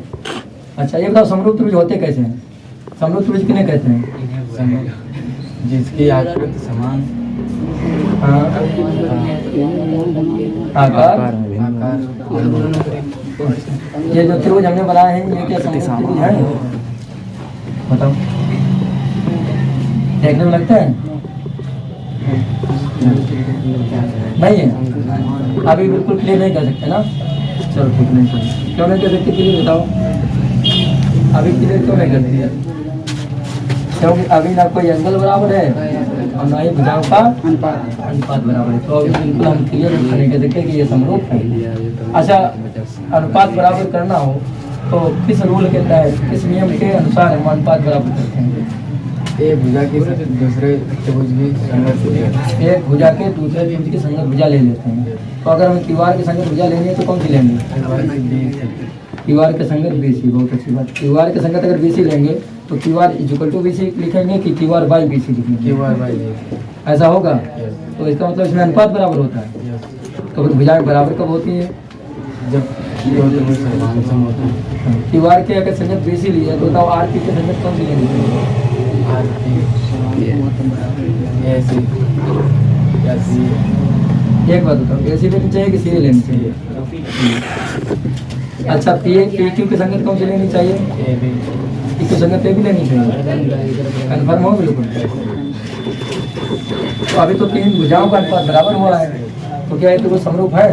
अच्छा ये बताओ, समरूप त्रिभुज होते कैसे हैं? समरूप त्रिभुज किन्हें कहते हैं? जिसकी आकृति समान आकार। ये जो त्रिभुज हमने बनाए हैं ये क्या समरूप त्रिभुज है? बताओ, देखने में लगता है नहीं है? अभी बिल्कुल क्लियर नहीं कर सकते ना? चलो ठीक नहीं कर, क्यों नहीं कर सकते क्लियर बताओ, अभी क्लियर क्यों नहीं करती है? क्योंकि अभी ना कोई एंगल बराबर है और ना ही भुजाओं का अनुपात बराबर है, तो अभी बिल्कुल हम क्लियर नहीं कर सकते कि ये समरूप है। अच्छा, अनुपात बराबर करना हो तो किस रूल के तहत, किस नियम के अनुसार हम अनुपात बराबर करते हैं? एक भुजा की दूसरे त्रिभुज की संगत भुजा, एक भुजा के दूसरे त्रिभुज की संगत भुजा ले लेते हैं। तो अगर हमें क्यूआर की संगत भुजा लेनी है तो कौन सी लेंगे? क्यूआर के संगत BC। बहुत अच्छी बात, क्यूआर के संगत अगर BC लेंगे तो क्यूआर इक्वल टू BC लिखेंगे कि क्यूआर बाई BC लिखेंगे? क्यूआर बाई, ऐसा होगा? तो इसका मतलब इसमें अनुपात बराबर होता है। तो फिर भुजाएं बराबर कब होती है? जब सम होता है। क्यूआर के अगर संगत BC ली है तो बताओ RP के संगत कौन सी लेनी चाहिए? एक बात बताओ, AC लेनी चाहिए कि CA लेनी चाहिए? अच्छा, PQ की संगत कौन सी लेनी चाहिए? PQ संगत AB लेनी चाहिए? कन्फर्म हो बिल्कुल? तो अभी तो तीन भुजाओं का अनुपात बराबर हो रहा है, तो क्या ये तो समरूप है?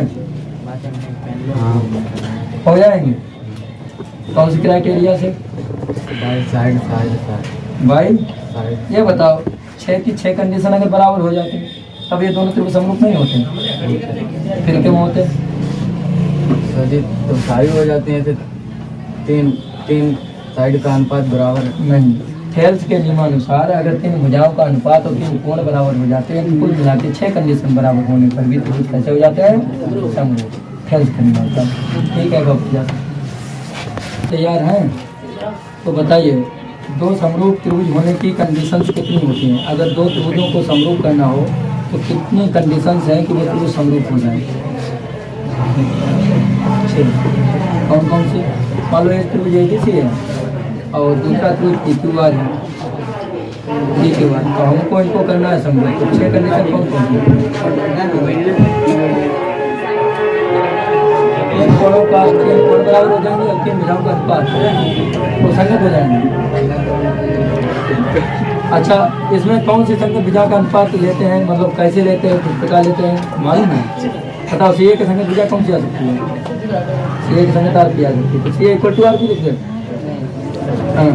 हो जाएंगे कौन सी क्राइटेरिया से? साइड भाई ये बताओ, 6 की 6 कंडीशन अगर बराबर हो जाती है तब ये दोनों त्रिभुज समरूप नहीं होते, फिर क्यों होते? तो सारी हो जाती हैं, फिर तीन साइड का अनुपात बराबर नहीं। थेल्स के नियमानुसार अगर 3 भुजाओं का अनुपात और 3 कोण बराबर हो जाते हैं, कुल मिला के 6 कंडीशन बराबर होने पर भी त्रिभुज कैसे हो जाते हैं? समरूप। थेल्स के नियमानुसार। ठीक है, गप तैयार हैं? तो बताइए, दो समरूप त्रिभुज होने की कंडीशंस कितनी होती हैं? अगर दो त्रिभुजों को समरूप करना हो तो कितनी कंडीशंस हैं कि वो त्रिभुज समरूप हो जाए? कौन कौन सी? मान लो एक त्रिभुज ABC है और दूसरा त्रिभुज PQR है, PQR, तो हमको इनको करना है समरूप। तो 6 कंडीशन कौन कौन सी? तीन कोणों का 3 कोण बराबर हो जाएंगे और 3 भुजाओं का अनुपात वो संगत हो जाएंगे। अच्छा, इसमें कौन सी संगत भुजा का अनुपात लेते हैं, मतलब कैसे लेते हैं, किस प्रकार लेते हैं, मालूम है? बताओ, CA के संगत भुजा कौन सी आ सकती है? CA की संगत RP आ सकती है, तो CA इक्वल टू RP लिख दें। हाँ,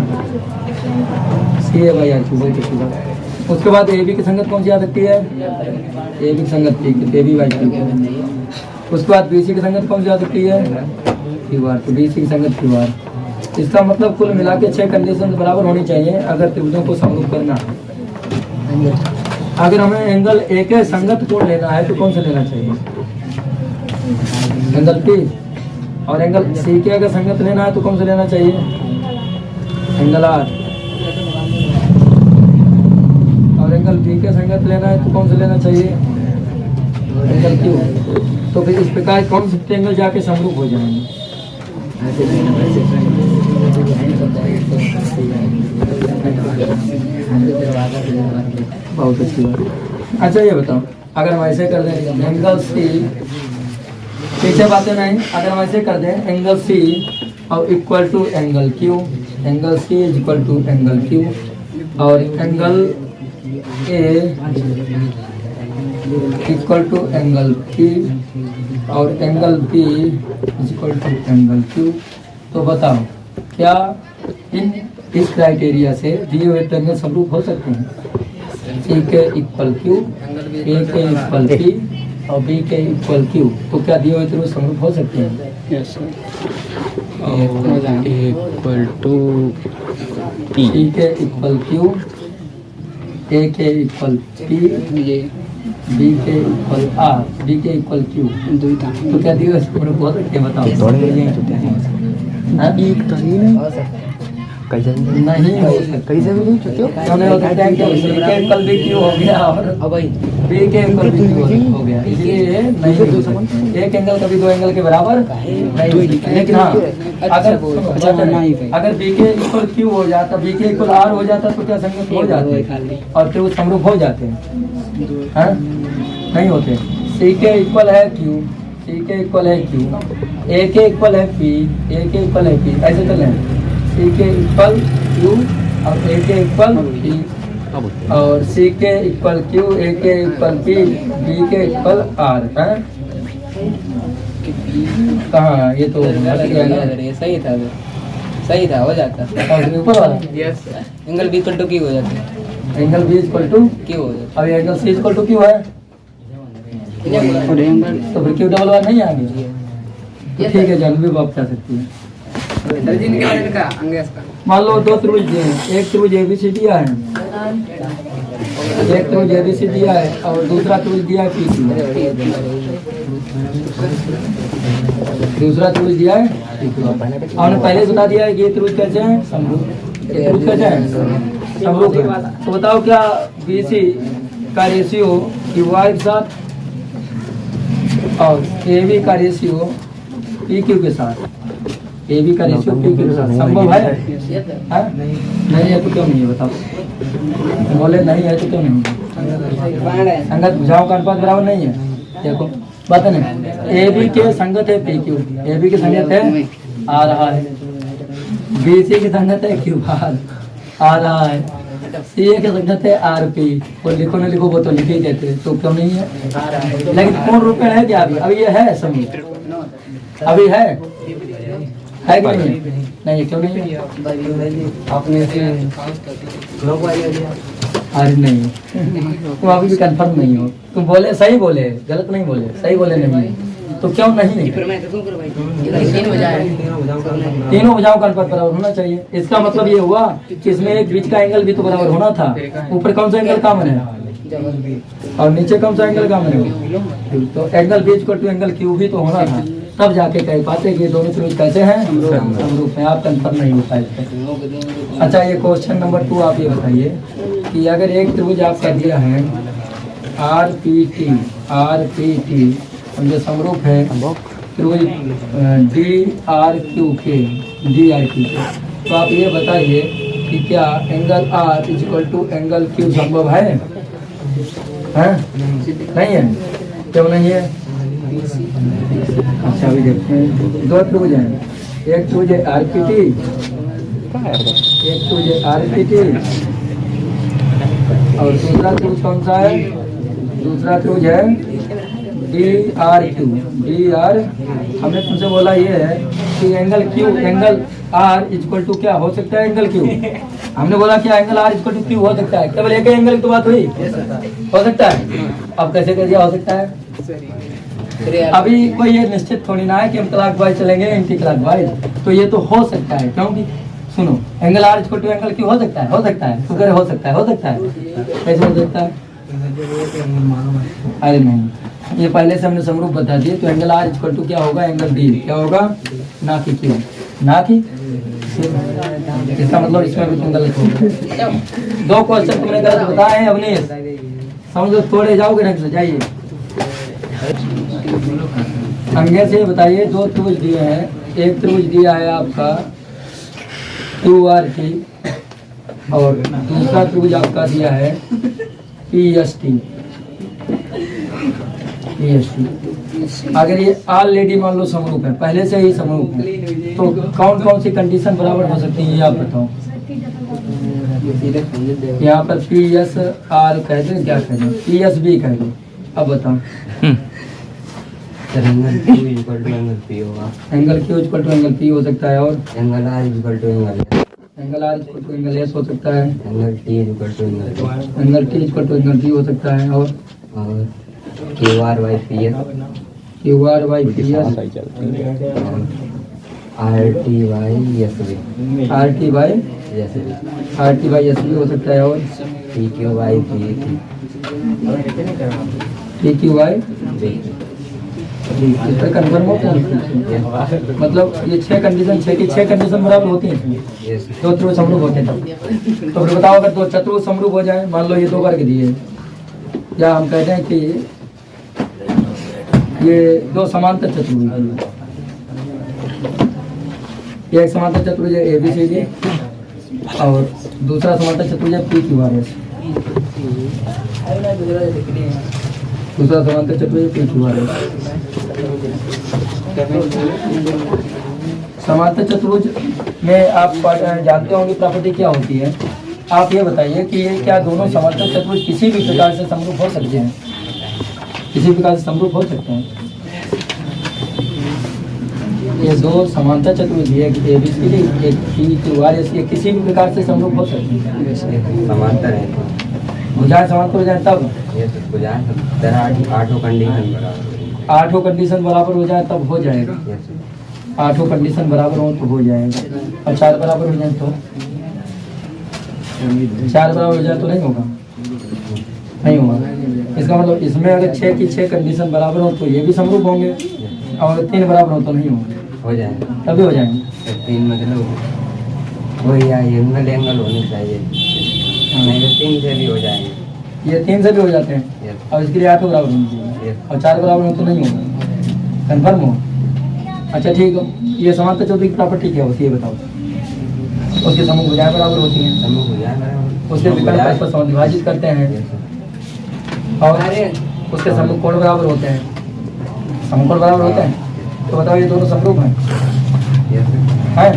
CA बाई RP, बहुत अच्छी बात। उसके बाद AB की संगत कौन सी आ सकती है? AB की संगत AB बाई Q। उसके बाद BC की संगत कौन सी आ सकती है? QR। तो BC की संगत QR। इसका मतलब कुल मिला के 6 कंडीशन बराबर होनी चाहिए अगर त्रिभुजों को समरूप करना है। अगर हमें एंगल A के संगत कोण लेना है तो कौन सा लेना चाहिए? Angle P। और एंगल C के अगर संगत लेना है तो कौन सा लेना चाहिए? Angle R। और एंगल B के संगत लेना है तो कौन सा लेना चाहिए? Angle Q। तो फिर इस प्रकार कौन से ट्रायंगल जाके समरूप हो जाएंगे? बहुत अच्छी बात। अच्छा ये बताओ, अगर हम ऐसे कर दें एंगल C, पीछे बातें नहीं, अगर हम ऐसे कर दें एंगल C और equal to angle Q, angle C is equal to angle Q, और angle A equal to angle P, और angle B equal to angle Q. तो बताओ क्या इस क्राइटेरिया से दिए हुए ट्रायंगल समरूप हो सकते हैं? सी के इक्वल क्यू, ए के इक्वल पी और बी के इक्वल क्यू। तो क्या दिए हुए त्रिभुज समरूप हो सकते हैं? Yes sir. Equal to P, C के इक्वल क्यू, ए के इक्वल पी, बी के इक्वल आर, बी के इक्वल क्यू। तो क्या दिए हुए समरूप हो सकते हैं? बताओ। हाँ? नहीं हो सकते। कैसे भी नहीं चुके क्यों नहीं हो सकता है? सी के इक्वल बी क्यू हो गया और बी के इक्वल बी क्यू हो गया, इसलिए नहीं हो सकते। एक एंगल कभी दो एंगल के बराबर नहीं हो सकता। लेकिन हाँ, अगर बी के इक्वल क्यू हो जाता, बी के इक्वल आर हो जाता तो क्या संगत हो जाते और त्रिभुज समरूप हो जाते हैं? हाँ? नहीं होते। सी के इक्वल है क्यू, सी के इक्वल है क्यू, ए के इक्वल है पी, ए के इक्वल है पी, ऐसे चल रहे हैं। सी के इक्वल क्यू और ए के इक्वल पी और सी के इक्वल क्यू, ए के इक्वल पी, बी के इक्वल आर। कहाँ ये तो सही था हो जाता। और ऊपर वाला angle B equal to Q हो जाता है। Angle B equal to Q हो जाता अब angle C equal to Q है, तो फिर क्यू डबल वन नहीं आएंगे। तो ठीक है, जानवी आप जा सकती है। मान लो दो त्रिभुज दिए हैं, एक त्रिभुज एबीसी दिया है, एक त्रिभुज एबीसी दिया है और दूसरा त्रिभुज दिया है पीसी, दूसरा त्रिभुज दिया है पीसी। हमने पहले बता दिया है कि ये त्रिभुज कैसे है? समरूप। ये त्रिभुज कैसे है? समरूप है। तो बताओ क्या बीसी का रेशियो क्यूआर के साथ और एबी का रेशियो पीक्यू के साथ, एबी का रेशियो पीक्यू के साथ संभव है? हाँ? नहीं है तो क्यों नहीं है? बताओ। बोले नहीं है तो क्यों नहीं है? संगत भुजाओं का अनुपात बराबर नहीं है। देखो बात है ना, एबी के संगत है पीक्यू, एबी के संगत है आ रहा है, बीसी की संगत है क्यू बार आ रहा है, सी के संगत है आर पी। और लिखो ना लिखो वो तो लिख ही देते, तो क्यों नहीं है? लेकिन पूर्ण रूप में है क्या? अभी ये है समूह, अभी है कि नहीं है? नहीं, क्यों नहीं है? आपने अरे नहीं, तुम अभी भी कंफर्म नहीं हो। तुम बोले सही बोले, गलत नहीं बोले, सही बोले नहीं, तो क्यों नहीं? तीनों भुजाओं का अनुपात बराबर होना चाहिए। इसका मतलब ये हुआ कि इसमें एक बीच का एंगल भी तो बराबर होना था। ऊपर कौन सा एंगल कॉमन है और नीचे कौन सा एंगल कॉमन है? तो एंगल बीच को टू एंगल क्यू भी तो होना था, तब जाके कह पाते कि दोनों त्रिभुज कैसे हैं? समरूप हैं। आप कंफर्म नहीं होता है। अच्छा, ये क्वेश्चन नंबर 2 आप ये बताइए कि अगर एक त्रिभुज आपका दिया है आर पी टी जो समरूप है त्रिभुज डी आर क्यू के, तो आप ये बताइए कि क्या angle R equal to angle Q संभव है? हैं? नहीं है? क्यों नहीं है? अच्छा, अभी देखते हैं। दो त्रिभुज हैं, एक त्रिभुज है आर पी टी, एक त्रिभुज है आर पी टी और दूसरा त्रिभुज कौन सा है? दूसरा त्रिभुज है D R Q, D R. हमने तुमसे बोला ये है कि angle Q, angle R equal to क्या हो सकता है? Angle Q. हमने बोला क्या angle R equal to Q हो सकता है? केवल एक एंगल की तो बात हुई, हो सकता है। अब कैसे कर दिया हो सकता है? अभी कोई ये निश्चित थोड़ी ना है कि हम क्लॉकवाइज चलेंगे एंटी क्लॉकवाइज, तो ये तो हो सकता है। क्योंकि सुनो, angle R equal to angle Q हो सकता है, हो सकता है, तो हो सकता है, हो सकता है। कैसे हो सकता है? अरे नहीं, ये पहले से हमने समरूप बता दिए। तो एंगल आर इक्वल टू क्या होगा? एंगल डी क्या होगा? ना कि क्यू, ना कि। इसका मतलब इसमें भी तुम गलत हो। दो क्वेश्चन तुमने गलत बताए हैं अवनीश, समझो, थोड़े जाओगे ना, जाइए अंगे से बताइए। दो त्रिभुज दिए हैं, एक त्रिभुज दिया है आपका क्यू आर टी और दूसरा त्रिभुज आपका दिया है पी एस टी। अगर ये ऑलरेडी मान लो समरूप है, पहले से ही समरूप है, तो कौन कौन सी कंडीशन बराबर हो सकती है ये आप बताओ। यहाँ पर पी एस आर कह दो, क्या कह दो? पी एस बी कह दो। अब बताओ sir angle Q equal to angle P होगा। Angle Q equal to angle P हो सकता है, और angle R equal to angle angle R equal to angle S हो सकता है, angle T equal to angle angle T equal to angle T हो सकता है, और QR by PS QR by PS, RT by SB RT by SB हो सकता है, और PQ by PQ PQ by इस पर कन्फर्म हो क्या? मतलब ये 6 कंडीशन, 6 की 6 कंडीशन बराबर होती हैं इसमें, यस दो त्रिभुज समरूप होते हैं तब। तो फिर बताओ अगर दो चतुर्भुज समरूप हो जाए, मान लो ये 2 करके दिए, या हम कहते हैं कि ये 2 समांतर चतुर्भुज, ये एक समांतर चतुर्भुज है ABCD, और दूसरा समांतर चतुर्भुज है PQRS, दूसरा समांतर चतुर्भुज PQRS। समांतर चतुर्भुज में आप जानते होंगे प्रॉपर्टी क्या होती है। आप ये बताइए कि ये क्या दोनों समांतर चतुर्भुज किसी भी प्रकार से समरूप हो सकते हैं? किसी प्रकार से समरूप हो सकते हैं। ये 2 समांतर चतुर्भुज, एक ABCD, एक PQRS, ये किसी भी प्रकार से समरूप हो सकते हैं। समांतर है, भुजाएं समांतर हो जाए तब, ये तो बुझाएं तब 8 कंडीशन बराबर 8 कंडीशन बराबर हो जाए तब हो जाएगा। 8 कंडीशन बराबर हो तो हो जाएगा, और 4 बराबर हो जाए तो 4 बराबर हो जाए तो नहीं होगा, नहीं होगा। इसका मतलब इसमें अगर 6 की 6 कंडीशन बराबर हो तो ये भी समरूप होंगे, और 3 बराबर हो तो नहीं होंगे, हो जाएगा, तभी हो जाएंगे। तो 3 मतलब वही एंगल होने चाहिए, नहीं तो 3 से भी हो जाएंगे, ये 3 से भी हो जाते हैं, यस और इसके लिए 8 बराबर होनी चाहिए, और 4 बराबर हो तो नहीं होगा। कन्फर्म हो? अच्छा ठीक है, ये समांतर चतुर्भुज की प्रॉपर्टी क्या होती है बताओ? उसके समूह भुजाएं बराबर होती हैं, समूह बुझाएं उसके विकर्ण परस्पर समद्विभाजित करते हैं, और उसके समूह कोण बराबर होते हैं, समकोण बराबर होते हैं। तो बताओ ये दोनों समरूप हैं? हैं?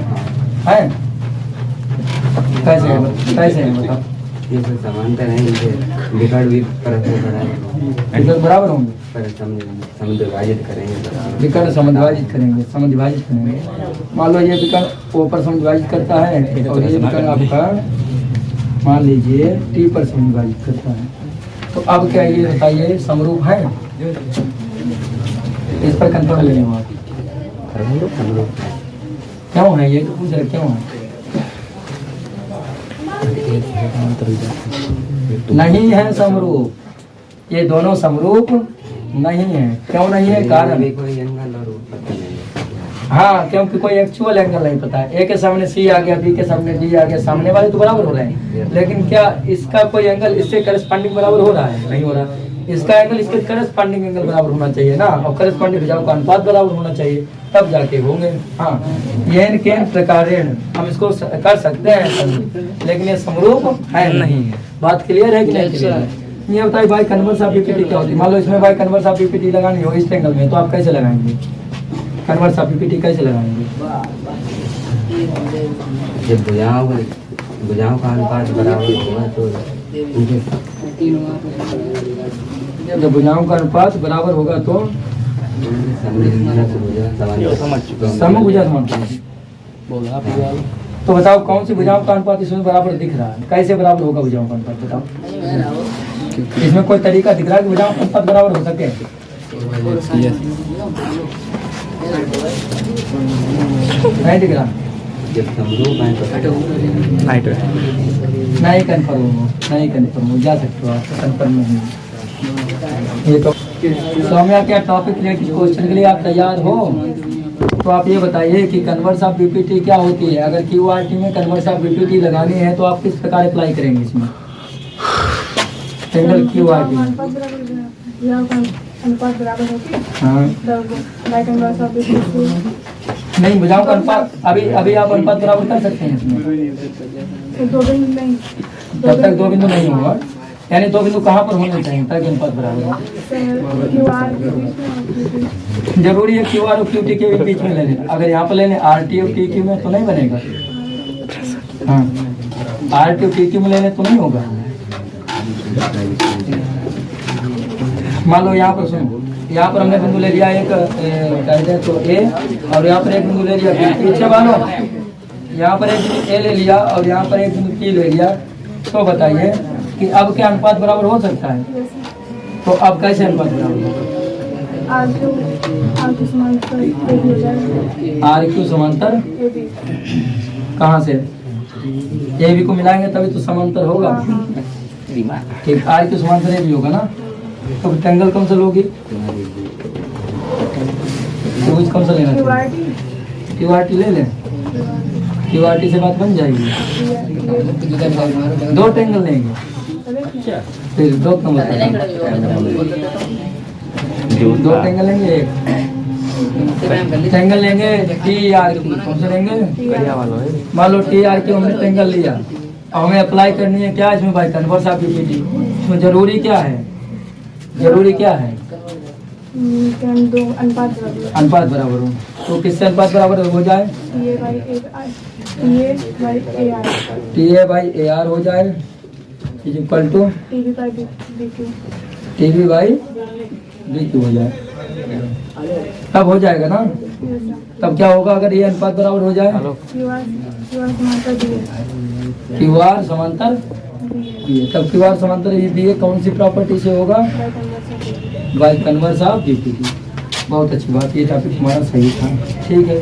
कैसे है? कैसे है बताओ? ये सब समांतर है, इनके विकर्ण भी परस्पर बढ़ाएंगे, विकर्ण बराबर होंगे, पर समद्विभाजित करेंगे बराबर। विकर्ण समद्विभाजित करेंगे, समद्विभाजित करेंगे। मान लो ये विकर्ण O पर समद्विभाजित करता है, और ये विकर्ण आपका मान लीजिए T पर समद्विभाजित करता है, तो अब क्या ये बताइए समरूप है? इस पर कंफर्म लेने हुआ समरूप है। क्यों है ये तो पूछ रहे, क्यों है? नहीं है समरूप, ये दोनों समरूप नहीं है। क्यों नहीं है? कारण अभी कोई एंगल और पता नहीं है। हाँ, क्योंकि कोई एक्चुअल एंगल नहीं पता है। ए के सामने C आ गया, B के सामने D आ गया, सामने वाले तो बराबर हो रहे हैं, लेकिन क्या इसका कोई एंगल इससे करस्पॉन्डिंग बराबर हो रहा है? नहीं हो रहा। इसका एंगल इसके करस्पॉन्डिंग एंगल बराबर होना चाहिए ना, और करस्पॉन्डिंग भुजाओं का अनुपात बराबर होना चाहिए, तब जाके होंगे। हाँ, येन केन प्रकारेण हम इसको कर सकते हैं, लेकिन ये समरूप है नहीं। बात क्लियर है कि नहीं क्लियर है? ये बताइए भाई कन्वर्स ऑफ यूपीटी क्या होती है? मान लो इसमें भाई कन्वर्स ऑफ यूपीटी लगानी हो इस एंगल में, तो आप कैसे लगाएंगे? कन्वर्स ऑफ यूपीटी कैसे लगाएंगे? जब भुजाओं का अनुपात बराबर होगा तो जब भुजाओं का अनुपात बराबर होगा तो समभुजा समांतर। तो बताओ कौन सी भुजाओं का अनुपात इसमें बराबर दिख रहा है? कैसे बराबर होगा भुजाओं का अनुपात बताओ? इसमें कोई तरीका दिख रहा है कि भुजाओं का अनुपात बराबर हो सके? नहीं दिख रहा। जब समरूप है तो नहीं कन्फर्म हो, नहीं कन्फर्म हो, जा सकते हो आप, कन्फर्म नहीं। ये तो सौम्या क्या टॉपिक रिलेटेड क्वेश्चन के लिए आप तैयार हो? तो आप ये बताइए कि कन्वर्स ऑफ बीपीटी क्या होती है? अगर क्यूआरटी में कन्वर्स ऑफ बीपीटी लगानी है तो आप किस प्रकार अप्लाई करेंगे इसमें? सिंगल क्यूआरटी अनुपात बराबर होगी। हाँ नहीं, भुजाओं का अनुपात अभी आप अनुपात बराबर कर सकते हैं इसमें। दो बिंदु नहीं, जब तक 2 बिंदु नहीं होगा, यानी 2 बिंदु कहाँ पर होने चाहिए ताकि अनुपात बराबर हो? जरूरी है क्यूआर और क्यूटी के बीच में लेने। अगर यहाँ पर लेने आरटी और टीक्यू में तो नहीं बनेगा। हाँ, आरटी और टीक्यू में लेने तो नहीं होगा। मान लो यहाँ पर सुनो, यहाँ पर हमने बिंदु ले लिया एक कहते हैं तो ए, और यहाँ पर एक बिंदु ले लिया बी। पीछे वालों यहाँ पर एक बिंदु ए ले लिया और यहाँ पर एक बिंदु टी ले लिया। तो बताइए कि अब क्या अनुपात बराबर हो सकता है? तो अब कैसे अनुपात बराबर होगा? आर क्यू समांतर ए बी हो जाएगा। आर क्यू समांतर ए बी। कहाँ से? ए बी को मिलाएंगे तभी तो समांतर होगा। ठीक, आर क्यू समांतर ए बी होगा ना। तो ट्रायंगल कौन सा लोगी? त्रिभुज कौन सा लेना क्यू आर चाहिए? टी। क्यू आर टी ले लें। क्यू आर टी से बात बन जाएगी। दो ट्रायंगल लेंगे, फिर दो नंबर दो ट्रायंगल लेंगे, एक ट्रायंगल लेंगे टी आर की। कौन सा लेंगे? मान लो टी आर की हमने ट्रायंगल लिया, अब हमें अप्लाई करनी है क्या इसमें भाई? Converse of unity. इसमें जरूरी क्या है? जरूरी क्या है? दो अनुपात बराबर। अनुपात बराबर हो। तो किससे अनुपात बराबर हो जाए? T A by A R. T A by A R हो जाए is equal to T B by B Q. T B by B Q हो जाए। तब हो जाएगा ना? तब क्या होगा अगर ये अनुपात बराबर हो जाए? क्यू आर समांतर डी ए। क्यू आर समांतर बी ए। तब क्यू आर समांतर बी ए कौन सी प्रॉपर्टी से होगा? By converse of D P T. बहुत अच्छी बात, ये टॉपिक हमारा सही था। ठीक है।